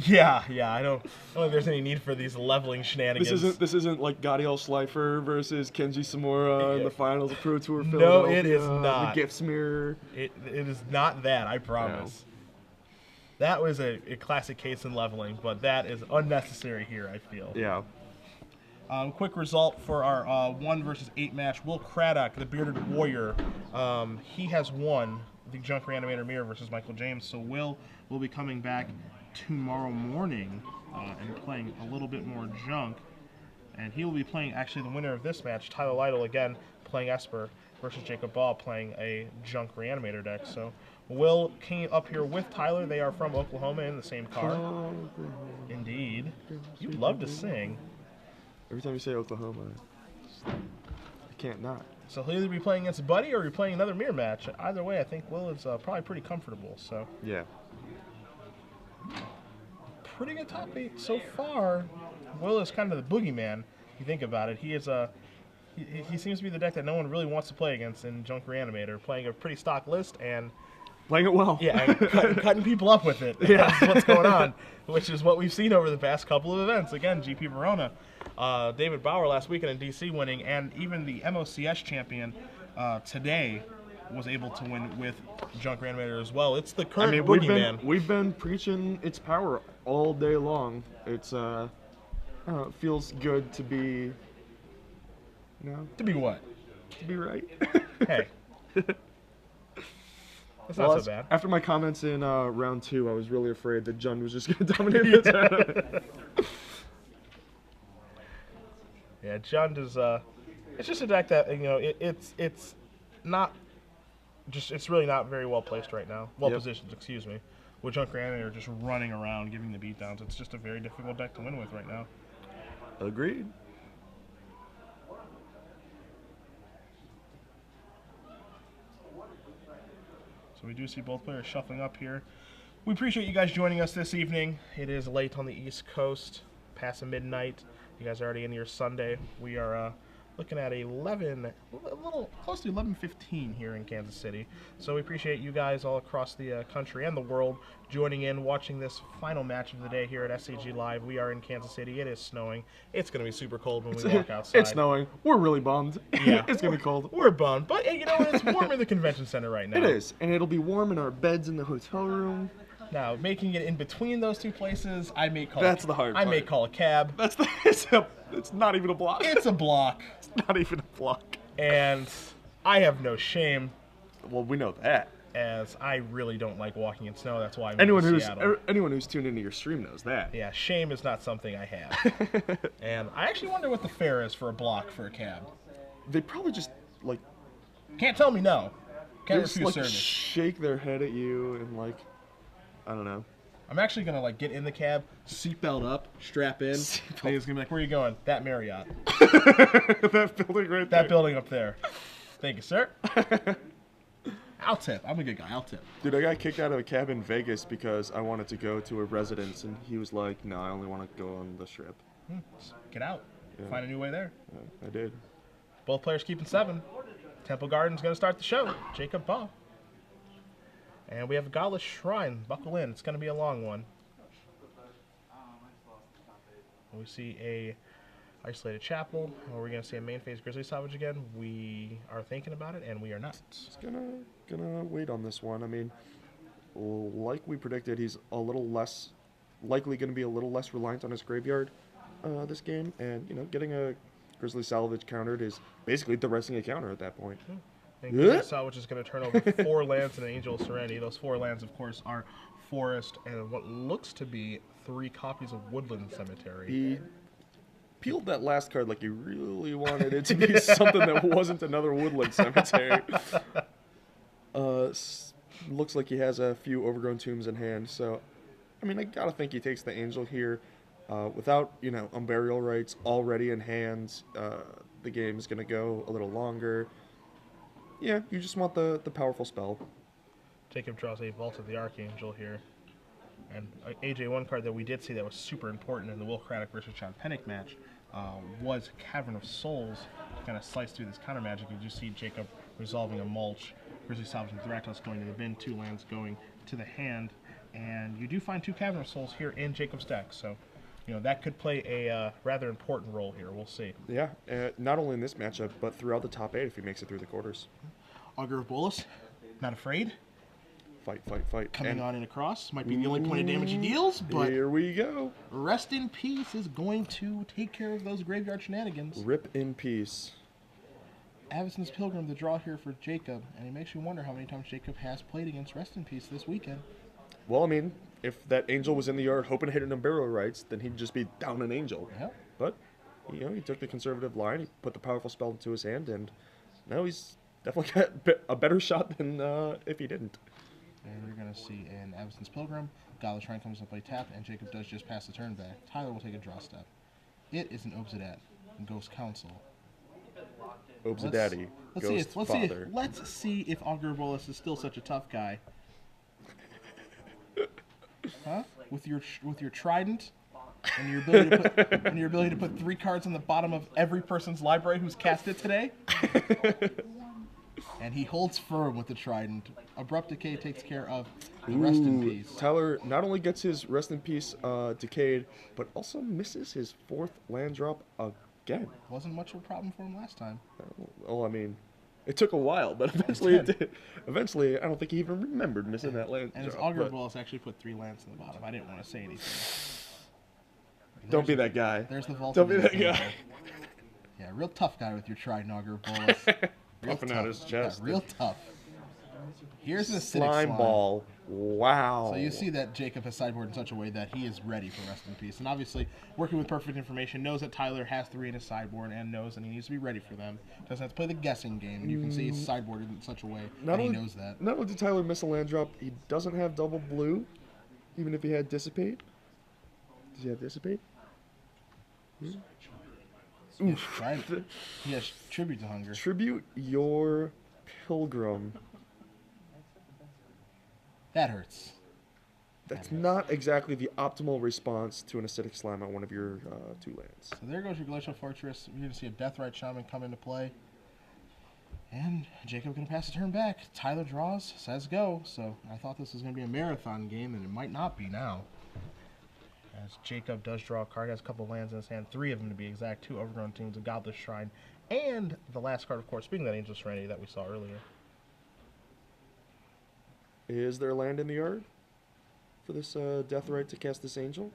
Yeah. I don't think there's any need for these leveling shenanigans. This isn't like Gadiel Schleifer versus Kenji Samura in the finals of Pro Tour Philadelphia. No, it is not. The Gifts Mirror. It is not that, I promise. No. That was a classic case in leveling, but that is unnecessary here, I feel. Yeah. Quick result for our 1 versus 8 match. Will Craddock, the Bearded Warrior, he has won the Junk Reanimator Mirror versus Michael James. So Will be coming back tomorrow morning and playing a little bit more Junk. And he will be playing actually the winner of this match, Tyler Lytle, again playing Esper versus Jacob Baugh playing a Junk Reanimator deck. So Will came up here with Tyler. They are from Oklahoma in the same car. Indeed. You love to sing. Every time you say Oklahoma, I can't not. So he'll either be playing against Buddy or you're playing another mirror match. Either way, I think Will is probably pretty comfortable. So yeah, pretty good top 8 so far. Will is kind of the boogeyman. If you think about it, he is he seems to be the deck that no one really wants to play against in Junk Reanimator, playing a pretty stock list and playing it well. Yeah, and cutting people up with it. Yeah, that's what's going on, which is what we've seen over the past couple of events. Again, GP Verona. David Bauer last weekend in DC winning, and even the MOCS champion today was able to win with Junk Reanimator as well. It's the current boogeyman. We've been preaching its power all day long. It's it feels good to be. To be what? To be right. Hey. That's not so bad. After my comments in round 2, I was really afraid that Jund was just going to dominate the tournament. Yeah, Jund is it's just a deck that it's not just it's really not very well placed right now. Well positioned, excuse me. With Junk Reanimator just running around giving the beatdowns. It's just a very difficult deck to win with right now. Agreed. So we do see both players shuffling up here. We appreciate you guys joining us this evening. It is late on the East Coast, past midnight. You guys are already into your Sunday. We are looking at a little close to 11:15 here in Kansas City. So we appreciate you guys all across the country and the world joining in, watching this final match of the day here at SCG Live. We are in Kansas City. It is snowing. It's going to be super cold when we walk outside. It's snowing. We're really bummed. Yeah, it's going to be cold. We're bummed, but you know what? It's warm in the convention center right now. It is, and it'll be warm in our beds in the hotel room. Now, making it in between those two places, I may call the hard part. I may call a cab. It's not even a block. It's a block. It's not even a block. And I have no shame. Well, we know that. As I really don't like walking in snow. That's why I'm anyone in Seattle. Anyone who's tuned into your stream knows that. Yeah, shame is not something I have. And I actually wonder what the fare is for a block for a cab. They probably just like can't tell me no. Can't refuse service. Shake their head at you and like I don't know. I'm actually gonna get in the cab, seatbelt up, strap in. He's gonna be like, "Where are you going?" That Marriott. That building right there. That building up there. Thank you, sir. I'll tip. I'm a good guy. I'll tip. Dude, I got kicked out of a cab in Vegas because I wanted to go to a residence, and he was like, "No, I only want to go on the Strip." Get out. Yeah. Find a new way there. Yeah, I did. Both players keeping 7. Temple Garden's gonna start the show. Jacob Baugh. And we have a Godless Shrine. Buckle in. It's going to be a long one. We see a Isolated Chapel. Are we going to see a main phase Grizzly Salvage again? We are thinking about it, and we are not. Just gonna wait on this one. I mean, like we predicted, he's a little less likely going to be a little less reliant on his graveyard this game, and getting a Grizzly Salvage countered is basically directing a counter at that point. And Grizzly Salvage is going to turn over 4 lands and an Angel of Serenity. Those 4 lands, of course, are Forest and what looks to be 3 copies of Woodland Cemetery. He peeled that last card like he really wanted it to be something that wasn't another Woodland Cemetery. Looks like he has a few Overgrown Tombs in hand, so I mean, I gotta think he takes the Angel here. Without, Unburial Rights already in hand, the game's going to go a little longer. Yeah, you just want the powerful spell. Jacob draws a Vault of the Archangel here. And AJ, one card that we did see that was super important in the Will Craddock versus John Pennick match was Cavern of Souls to kind of slice through this counter magic. You just see Jacob resolving a mulch, Grizzly Salvage and Thraktos going to the bin, 2 lands going to the hand, and you do find 2 Cavern of Souls here in Jacob's deck, so that could play a rather important role here. We'll see. Yeah, not only in this matchup, but throughout the top 8 if he makes it through the quarters. Augur of Bolas, not afraid. Fight. Coming on in across. Might be the only point of damage he deals, but here we go. Rest in Peace is going to take care of those graveyard shenanigans. Rip in peace. Avacyn's Pilgrim, the draw here for Jacob, and it makes you wonder how many times Jacob has played against Rest in Peace this weekend. Well, I mean, if that angel was in the yard hoping to hit an Unburial Rites, then he'd just be down an angel. Yep. But, he took the conservative line, he put the powerful spell into his hand, and now he's definitely got a better shot than if he didn't. And we're going to see an Avacyn's Pilgrim. Godless Shrine comes to play tap, and Jacob does just pass the turn back. Tyler will take a draw step. It is an Obsidat, Ghost Council. Obsidaddy, Ghost Father. Let's see if Augur of Bolas is still such a tough guy. Huh? With your trident and your ability to put 3 cards on the bottom of every person's library who's cast it today. And he holds firm with the trident. Abrupt Decay takes care of the Rest in Peace. Tyler not only gets his Rest in Peace decayed, but also misses his 4th land drop again. Wasn't much of a problem for him last time. Well, I mean, it took a while, but eventually it did. Eventually, I don't think he even remembered missing that land and drop. his Augur of Bolas actually put 3 lands in the bottom. I didn't want to say anything. Don't be that guy. There's the Vault. Don't be that guy. Yeah, real tough guy with your Trident Augur of Bolas. Puffing out his chest. Yeah, real tough. Here's an acidic slime ball. Wow. So you see that Jacob has sideboarded in such a way that he is ready for Rest in Peace. And obviously, working with perfect information, knows that Tyler has 3 in his sideboard and knows that he needs to be ready for them. Doesn't have to play the guessing game. And you can see he's sideboarded in such a way that he knows that. Not only did Tyler miss a land drop, he doesn't have double blue, even if he had Dissipate. Does he have Dissipate? Oof. He has Tribute to Hunger. Tribute your Pilgrim. That hurts. That's not exactly the optimal response to an acidic slime on one of your 2 lands. So there goes your Glacial Fortress. You're going to see a Deathrite Shaman come into play. And Jacob going to pass the turn back. Tyler draws, says go. So I thought this was going to be a marathon game, and it might not be now. As Jacob does draw a card, has a couple lands in his hand, 3 of them to be exact, 2 Overgrown Tombs, a Godless Shrine, and the last card, of course, being that Angel Serenity that we saw earlier. Is there land in the yard for this Deathrite to cast this angel?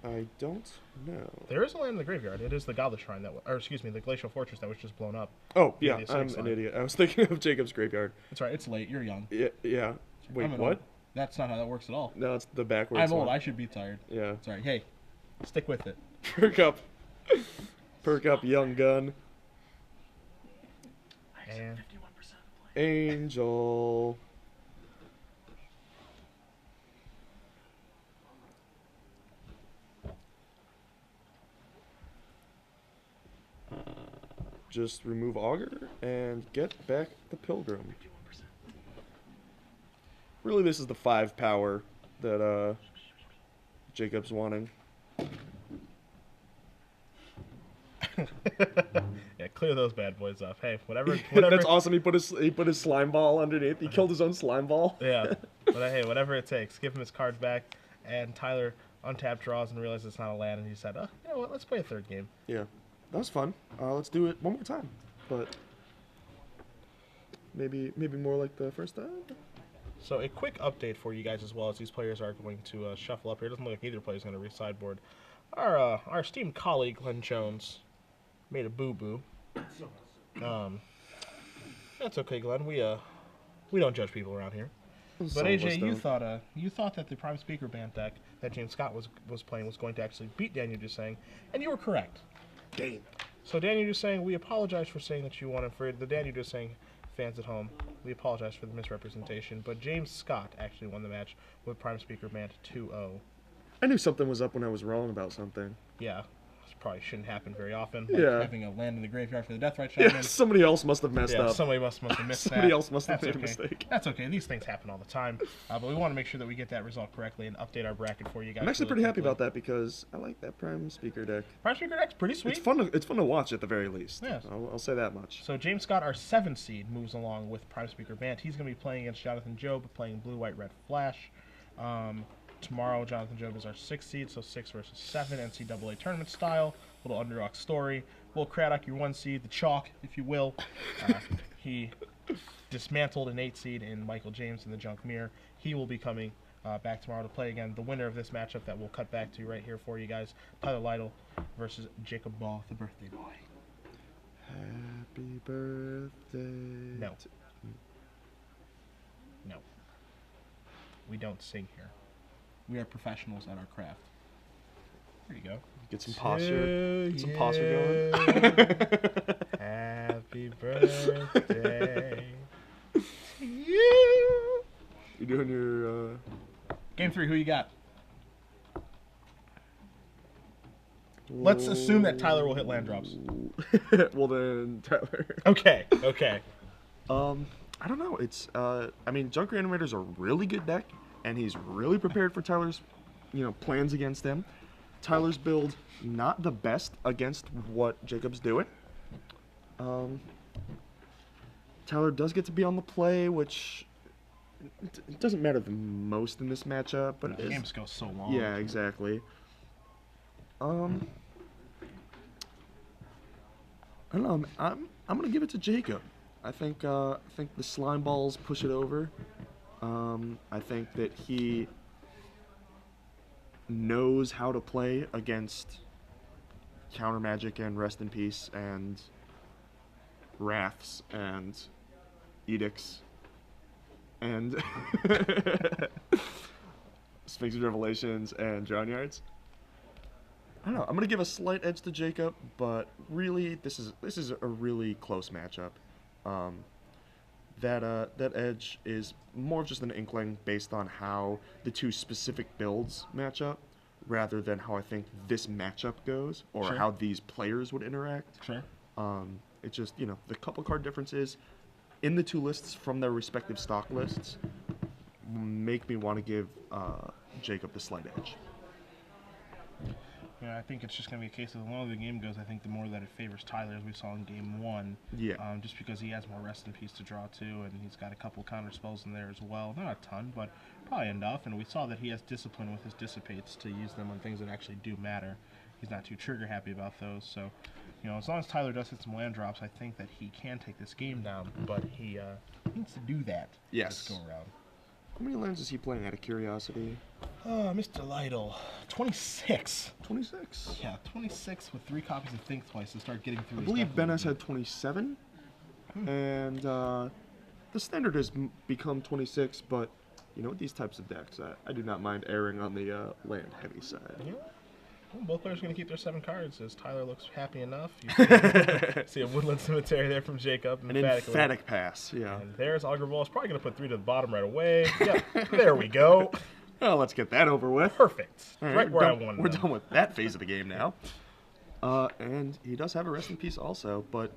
I don't know. There is a land in the graveyard. It is the Godless Shrine the Glacial Fortress that was just blown up. Oh, yeah, I'm an idiot. I was thinking of Jacob's graveyard. That's right. It's late. You're young. Yeah. Wait, what? That's not how that works at all. No, it's the backwards I'm old. one. I should be tired. Yeah. Sorry. Hey, stick with it. Perk up. Perk up, young gun. And Angel. Just remove Augur and get back the Pilgrim. Really, this is the 5 power that Jacob's wanting. Yeah, clear those bad boys off. Hey, whatever. That's awesome. He put his slime ball underneath. He killed his own slime ball. Yeah, but hey, whatever it takes. Give him his cards back. And Tyler untapped draws and realized it's not a land, and he said, "Oh, you know what? Let's play a 3rd game." Yeah, that was fun. Let's do it one more time, but maybe more like the first time. So a quick update for you guys as well as these players are going to shuffle up here. It doesn't look like either player is going to re-sideboard. Our esteemed colleague Glenn Jones made a boo-boo. That's okay, Glenn. We don't judge people around here. But AJ, you thought that the Prime Speaker Band deck that James Scott was playing was going to actually beat Daniel Dusang, and you were correct. Damn. So Daniel Dusang, we apologize for saying that you won, and for the Daniel Dusang fans at home, we apologize for the misrepresentation. But James Scott actually won the match with Prime Speaker Band 2-0. I knew something was up when I was wrong about something. Yeah. This probably shouldn't happen very often. Like Yeah. having a land in the graveyard for the Deathrite Shaman. Yeah, somebody else must have messed Yeah, up. somebody must have missed Somebody that. else must have That's made a okay. mistake. That's okay. These things happen all the time. But we want to make sure that we get that result correctly and update our bracket for you guys. I'm actually really pretty happy quickly. about that because I like that Prime Speaker deck. Prime Speaker deck's pretty sweet. It's fun to watch at the very least. Yes. I'll say that much. So James Scott, our 7th seed, moves along with Prime Speaker Bant. He's going to be playing against Jonathan Job, playing Blue, White, Red Flash. Tomorrow, Jonathan Job is our 6th seed, so 6 versus 7, NCAA tournament style. Little underdog story. Will Craddock, your 1 seed, the chalk, if you will. He dismantled an 8 seed in Michael James in the Junk Mirror. He will be coming back tomorrow to play again. The winner of this matchup that we'll cut back to right here for you guys, Tyler Lytle versus Jacob Baugh, the birthday boy. Happy birthday. No. No. We don't sing here. We are professionals at our craft. There you go. Get some posture. Get some posture going. Happy birthday to you. You doing your Game 3, who you got? Let's assume that Tyler will hit land drops. Well then, Tyler. Okay, okay. I don't know. It's I mean, Junk Reanimator's a really good deck, and he's really prepared for Tyler's, plans against him. Tyler's build not the best against what Jacob's doing. Tyler does get to be on the play, which it doesn't matter the most in this matchup, but The games go so long. yeah, exactly. I don't know. I'm gonna give it to Jacob. I think the slime balls push it over. I think that he knows how to play against Counter Magic and Rest in Peace and Wraths and Edicts and Sphinx of Revelations and Drown Yards. I don't know. I'm gonna give a slight edge to Jacob, but really, this is a really close matchup. That edge is more of just an inkling based on how the two specific builds match up, rather than how I think this matchup goes or Sure. how these players would interact. Sure. It's just the couple card differences in the two lists from their respective stock lists make me want to give Jacob the slight edge. Yeah, I think it's just going to be a case of the longer the game goes, I think the more that it favors Tyler, as we saw in Game 1. Yeah. Just because he has more Rest in Peace to draw to, and he's got a couple counter spells in there as well. Not a ton, but probably enough. And we saw that he has discipline with his Dissipates to use them on things that actually do matter. He's not too trigger happy about those. So, as long as Tyler does hit some land drops, I think that he can take this game down. But he needs to do that Yes. this go around. How many lands is he playing out of curiosity? Mr. Lytle, 26. 26. Yeah, 26 with 3 copies of Think Twice to start getting through. I his believe deck a Ben little has bit. had 27, and the standard has become 26. But with these types of decks, I do not mind erring on the land heavy side. Yeah. Well, both players are going to keep their 7 cards, as Tyler looks happy enough. You see a Woodland Cemetery there from Jacob. An emphatic pass, yeah. And there's Augur Ball. It's probably going to put 3 to the bottom right away. Yep, there we go. Well, let's get that over with. Perfect. All Right where I we're wanted We're them. done with that phase of the game now. And he does have a Rest in Peace also, but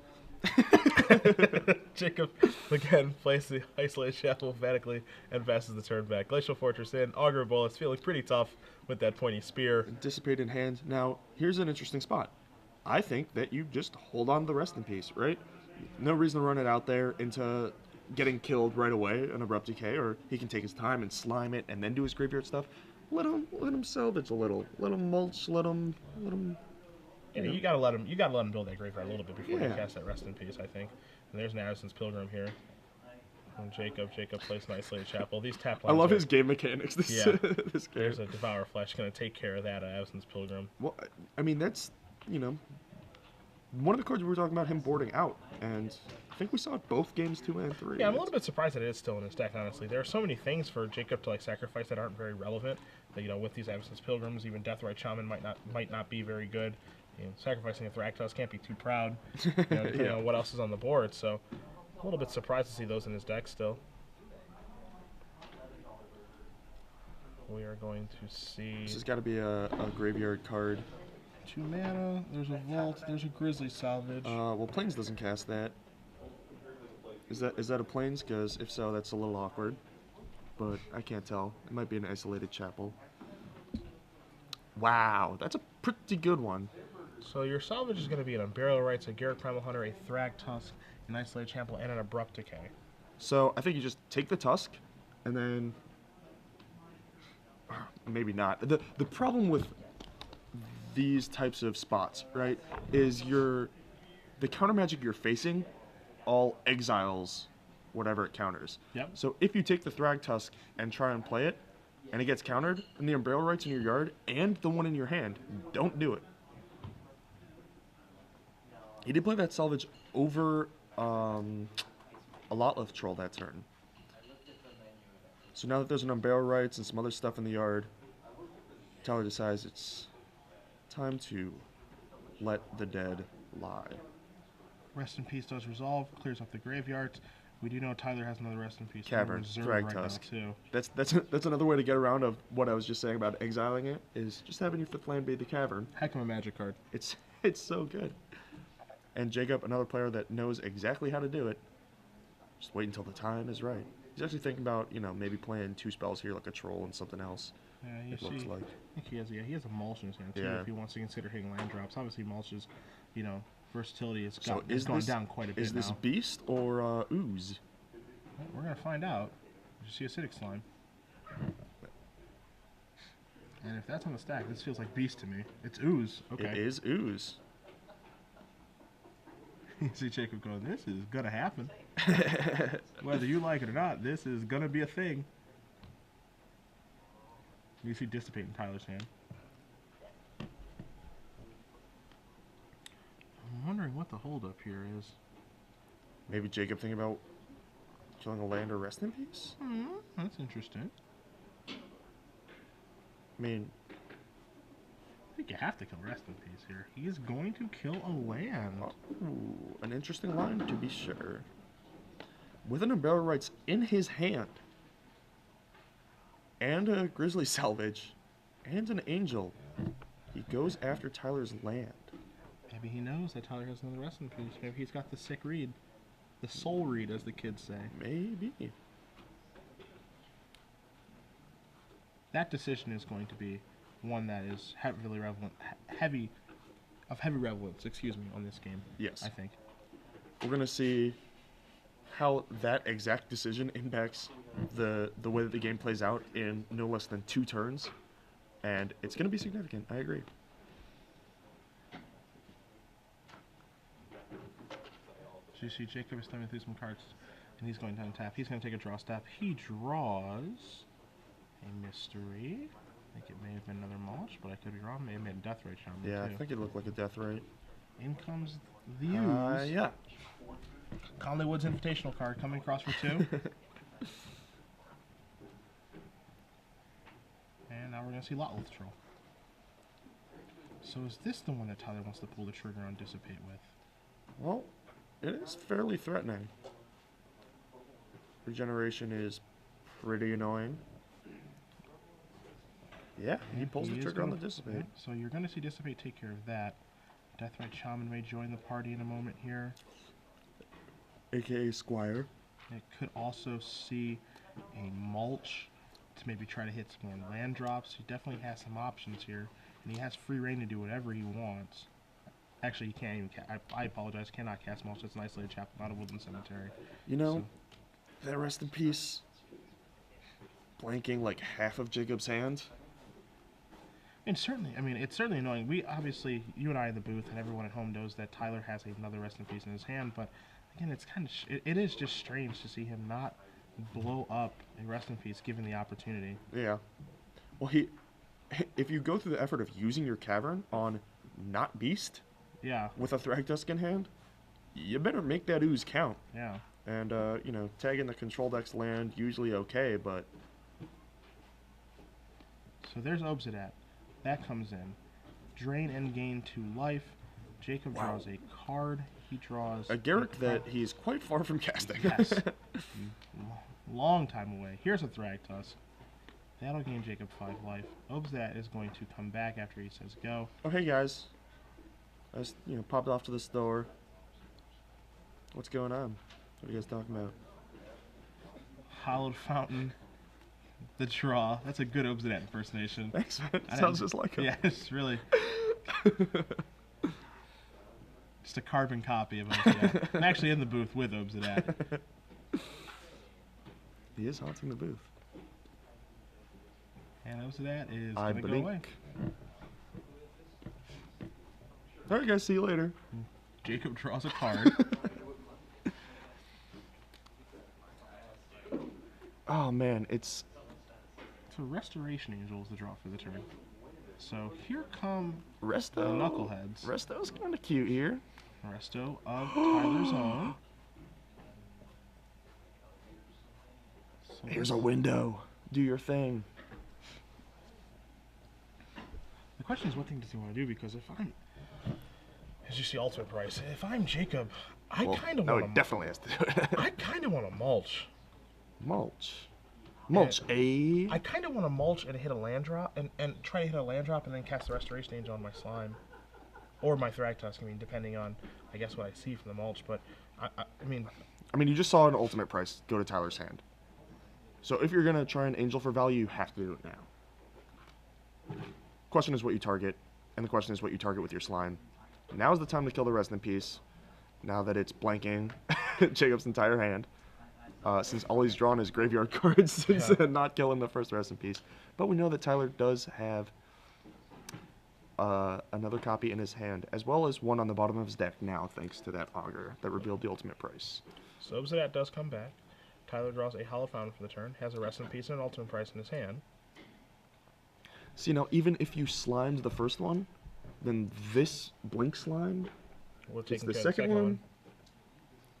Jacob, again, plays the Isolated Shadow emphatically and passes the turn back. Glacial Fortress in. Augur Bullets feeling pretty tough with that pointy spear. Dissipate in hand. Now, here's an interesting spot. I think that you just hold on to the Rest in Peace, right? No reason to run it out there into getting killed right away, an Abrupt Decay, or he can take his time and slime it and then do his graveyard stuff. Let him salvage a little. Let him mulch. Let him. Yeah, you gotta let him build that graveyard a little bit before Yeah. you cast that Rest in Peace, I think. And there's an Addison's Pilgrim here. And Jacob plays an Isolated Chapel. These tap I lines love are- his game mechanics. This Yeah. this game. There's a Devour Flesh gonna take care of that Addison's Pilgrim. Well, I mean that's one of the cards we were talking about him boarding out, and I think we saw it both games 2 and 3. Yeah, I'm a little bit surprised that it is still in his deck, honestly. There are so many things for Jacob to sacrifice that aren't very relevant. That, with these Addison's Pilgrims, even Deathrite Shaman might not be very good. Sacrificing a Thragtusk can't be too proud, depending Yeah. on what else is on the board. So, a little bit surprised to see those in his deck still. we are going to see This has got to be a graveyard card. 2 mana. There's a Vault. There's a Grizzly Salvage. Well, Plains doesn't cast that. Is that a Plains? Because if so, that's a little awkward. But I can't tell. It might be an isolated chapel. Wow, that's a pretty good one. So your salvage is going to be an Unburial Rites, a Garrett Primal Hunter, a Thrag Tusk, an Isolated Chapel, and an Abrupt Decay. So I think you just take the Tusk, and then maybe not. The problem with these types of spots, right, is the counter magic you're facing all exiles whatever it counters. Yep. So if you take the Thrag Tusk and try and play it, and it gets countered, then the Unburial Rites in your yard and the one in your hand, don't do it. He did play that salvage over a Lytle Troll that turn. So now that there's an Unburial Rites and some other stuff in the yard, Tyler decides it's time to let the dead lie. Rest in Peace does resolve, clears up the graveyards. We do know Tyler has another Rest in Peace Cavern, reserve Thrag right Tusk. now too. That's another way to get around of what I was just saying about exiling it, is just having your 5th land be the Cavern. Heck of a Magic card. It's so good. And Jacob, another player that knows exactly how to do it. Just wait until the time is right. He's actually thinking about, maybe playing 2 spells here, like a troll and something else. Yeah, you It see, looks like. I think he has a Mulch in his hand too. Yeah. If he wants to consider hitting land drops, obviously Mulch's, versatility has So it's gone down quite a bit Is this now. Beast or Ooze? Well, we're gonna find out. You see Acidic Slime. And if that's on the stack, this feels like Beast to me. It's Ooze. Okay. It is Ooze. You see Jacob going, this is gonna happen. Whether you like it or not, this is gonna be a thing. You see Dissipate in Tyler's hand. I'm wondering what the holdup here is. Maybe Jacob thinking about killing a land or Rest in Peace? That's interesting. I mean, I think you have to kill Rest in Peace here. He is going to kill a land. ooh, an interesting line to be sure. With an Unburial Rites in his hand, and a Grizzly Salvage, and an Angel, he goes after Tyler's land. Maybe he knows that Tyler has another Rest in Peace. Maybe he's got the sick read. The soul read, as the kids say. Maybe. That decision is going to be one that is heavily relevant, heavy relevance, on this game. Yes. I think. We're going to see how that exact decision impacts the way that the game plays out in no less than 2 turns. And it's going to be significant. I agree. So you see Jacob is thumbing through some cards, and he's going to untap. He's going to take a draw step. He draws a mystery. I think it may have been another Mulch, but I could be wrong. May have been Death Ray Shaman Yeah, too. I think it looked like a Death Ray. In comes the Ooze. Yeah. Conley Wood's Invitational card coming across for 2. And now we're going to see Lytle Troll. So is this the one that Tyler wants to pull the trigger on Dissipate with? Well, it is fairly threatening. Regeneration is pretty annoying. Yeah, he pulls the trigger on the Dissipate. Yeah, so you're going to see Dissipate take care of that. Deathrite Shaman may join the party in a moment here. AKA Squire. It could also see a Mulch to maybe try to hit some more land drops. He definitely has some options here, and he has free reign to do whatever he wants. Actually, he can't even I apologize, cannot cast Mulch. It's an Isolated Chapel, not a Woodland Cemetery. That Rest in Peace blanking like half of Jacob's hand. And certainly, it's certainly annoying. We obviously, you and I in the booth, and everyone at home knows that Tyler has another Rest in Peace in his hand. But again, it's kind of it is just strange to see him not blow up a Rest in Peace given the opportunity. Yeah. Well, if you go through the effort of using your Cavern on not Beast, Yeah. with a Thrag Tusk in hand, you better make that Ooze count. Yeah. And tagging the Control Deck's land usually okay, but So there's Obsidat. That comes in. Drain and gain 2 life. Jacob draws a card. He draws a Garrick that he's quite far from casting. Yes. Long time away. Here's a Thrag Tusk. That'll gain Jacob 5 life. Obzat is going to come back after he says go. Oh, hey guys. I just, popped off to the store. What's going on? What are you guys talking about? Hollowed Fountain. The draw. That's a good Obzat impersonation. Thanks, man. Sounds just like him. Yeah, it's really just a carbon copy of Obzat. I'm actually in the booth with Obzat. He is haunting the booth. And Obzat is I going to go away. Alright guys, see you later. Jacob draws a card. Oh man, it's... So Restoration Angel is the draw for the turn. So here come Resto. the Knuckleheads. Resto's kind of cute here. Resto of Tyler's own. So Here's a window. Do your thing. the question is, what thing does he want to do? Because if I'm, as you see, ultimate price. If I'm Jacob, I kind of want to. Definitely has to do it. I kind of want to mulch. Mulch. Mulch, I kind of want to mulch and hit a land drop, and try to hit a land drop and then cast the Restoration Angel on my slime. Or my Thragtusk, I mean, depending on, I guess, what I see from the mulch. But, I mean, you just saw an ultimate price go to Tyler's hand. So if you're going to try an Angel for value, you have to do it now. Question is what you target, and the question is what you target with your slime. Now is the time to kill the Rest in Peace, now that it's blanking Jacob's entire hand. Since all he's drawn is graveyard cards since not killing the first Rest in Peace. But we know that Tyler does have another copy in his hand, as well as one on the bottom of his deck now, thanks to that Augur that revealed the ultimate price. so Obzat does come back. Tyler draws a Hollow Fountain for the turn, has a Rest in Peace and an ultimate price in his hand. See, now, even if you slimed the first one, then this Blink Slime is the second one.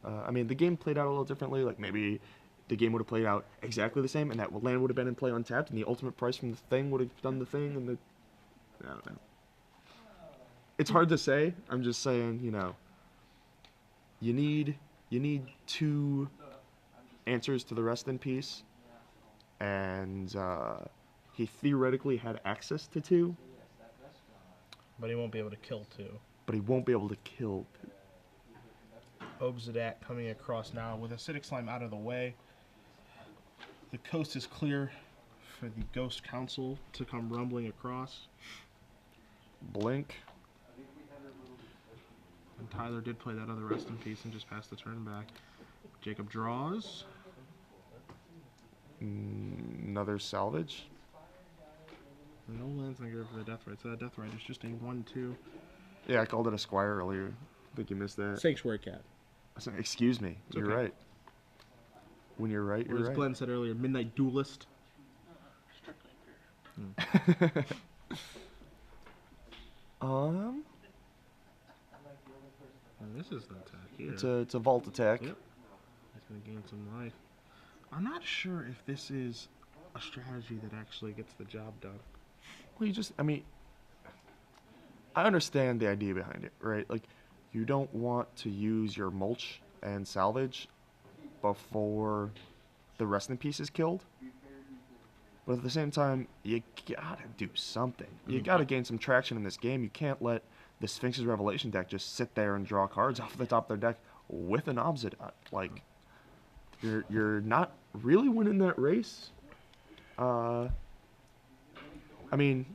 I mean, the game played out a little differently. Like, maybe the game would have played out exactly the same, and that land would have been in play untapped, and the ultimate price from the thing would have done the thing, and I don't know. It's hard to say. I'm just saying, you need 2 answers to the Rest in Peace, and he theoretically had access to 2. But he won't be able to kill 2. But he won't be able to kill 2. Obzat coming across now with Acidic Slime out of the way. The coast is clear for the Ghost Council to come rumbling across. Blink. And Tyler did play that other Rest in Peace and just passed the turn back. Jacob draws. Another salvage. No lands in the for the Death Right. So that Death Right is just a 1/2. Yeah, I called it a Squire earlier. I think you missed that. Sanctuary Cat. Excuse me. You're right. When you're right, you're or as right. Glenn said earlier, Midnight Duelist. And this is the attack here. It's a vault attack. Yep. He's going to gain some life. I'm not sure if this is a strategy that actually gets the job done. Well, I understand the idea behind it, right? Like, you don't want to use your mulch and salvage before the Rest in Peace is killed. But at the same time, you gotta do something. You gotta gain some traction in this game. You can't let the Sphinx's Revelation deck just sit there and draw cards off the top of their deck with an Obzidot. Like, you're not really winning that race. I mean,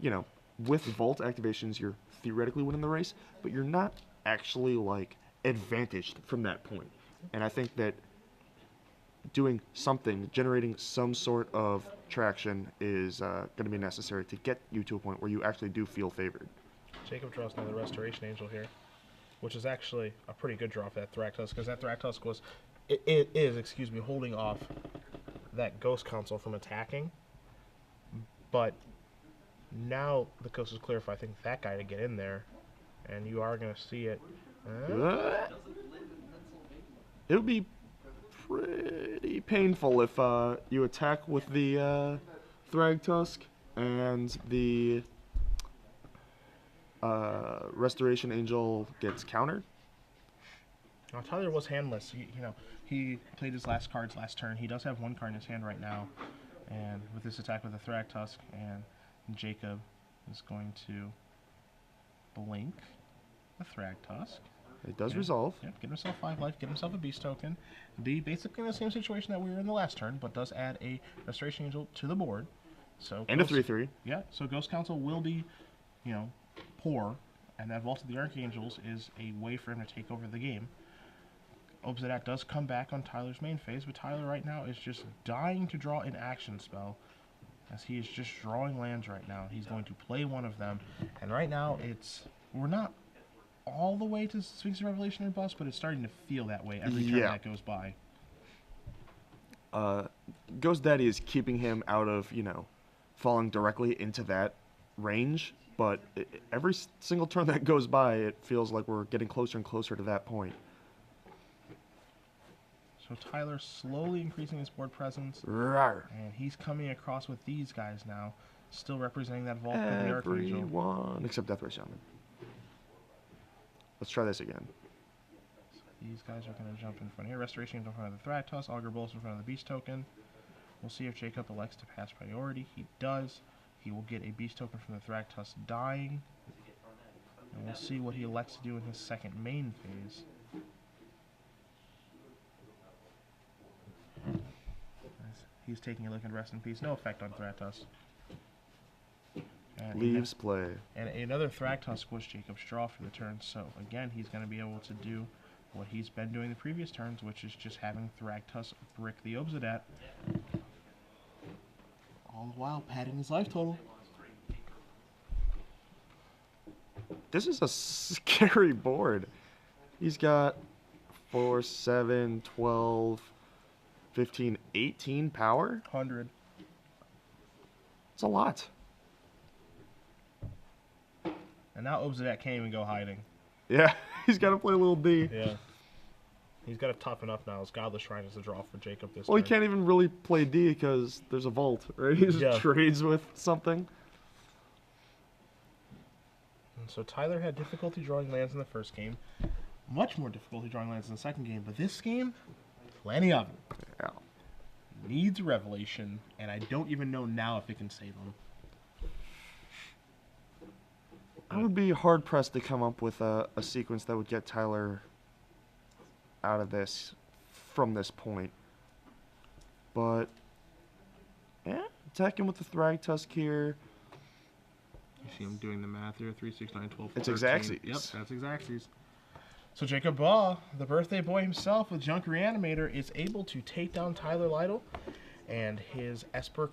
with Vault activations, you're theoretically winning the race, but you're not actually, like, advantaged from that point. And I think that doing something, generating some sort of traction is going to be necessary to get you to a point where you actually do feel favored. Jacob draws another Restoration Angel here, which is actually a pretty good draw for that Thragtusk, because that Thragtusk was, it is, holding off that Ghost Council from attacking. But now the coast is clear for, I think, that guy to get in there, and you are going to see it. It would be pretty painful if you attack with the Thragtusk and the Restoration Angel gets countered. Now, Tyler was handless. He played his last cards last turn. He does have 1 card in his hand right now. And with this attack with the Thragtusk, and Jacob is going to blink the Thragtusk. It does resolve. Yep, get himself 5 life, get himself a Beast Token. Be basically in the same situation that we were in the last turn, but does add a Restoration Angel to the board. So And a 3/3. Yeah, so Ghost Council will be, poor, and that Vault of the Archangels is a way for him to take over the game. Obsidian does come back on Tyler's main phase, but Tyler right now is just dying to draw an action spell, as he is just drawing lands right now. He's going to play one of them, and right now we're not all the way to Sphinx of Revelation or bust, but it's starting to feel that way every turn that goes by. Ghost Daddy is keeping him out of, falling directly into that range, but every single turn that goes by, it feels like we're getting closer and closer to that point. So Tyler slowly increasing his board presence, Rawr. and he's coming across with these guys now, still representing that Vault of the Archangel. Everyone except Deathray Shaman. Let's try this again. So these guys are going to jump in front here. Restoration in front of the Thragtusk, Augur Bolus in front of the Beast Token. We'll see if Jacob elects to pass priority. He does. He will get a Beast Token from the Thragtusk dying. And we'll see what he elects to do in his second main phase. He's taking a look at Rest in Peace. No effect on Thragtusk. Leaves play. And another Thragtusk was Jacob's draw for the turn. So again, he's going to be able to do what he's been doing the previous turns, which is just having Thragtusk brick the Obsidian. All the while padding his life total. This is a scary board. He's got 4, 7, 12, 15, 18 power. 100. It's a lot. And now Obsidian can't even go hiding. Yeah, he's got to play a little D. Yeah. He's got to toughen up now. His Godless Shrine is the draw for Jacob this Well, turn. he can't even really play D because there's a vault, right? He just trades with something. And so Tyler had difficulty drawing lands in the first game. Much more difficulty drawing lands in the second game. But this game, plenty of them. Yeah. Needs a Revelation, and I don't even know now if it can save him. I would be hard-pressed to come up with a sequence that would get Tyler out of this from this point. But, yeah, attacking with the Thragtusk here. You see him doing the math here. 3, 6, 9, 12, 13. It's Xaxes. Yep, that's Xaxes. So Jacob Baugh, the birthday boy himself with Junk Reanimator, is able to take down Tyler Lytle. And his Esper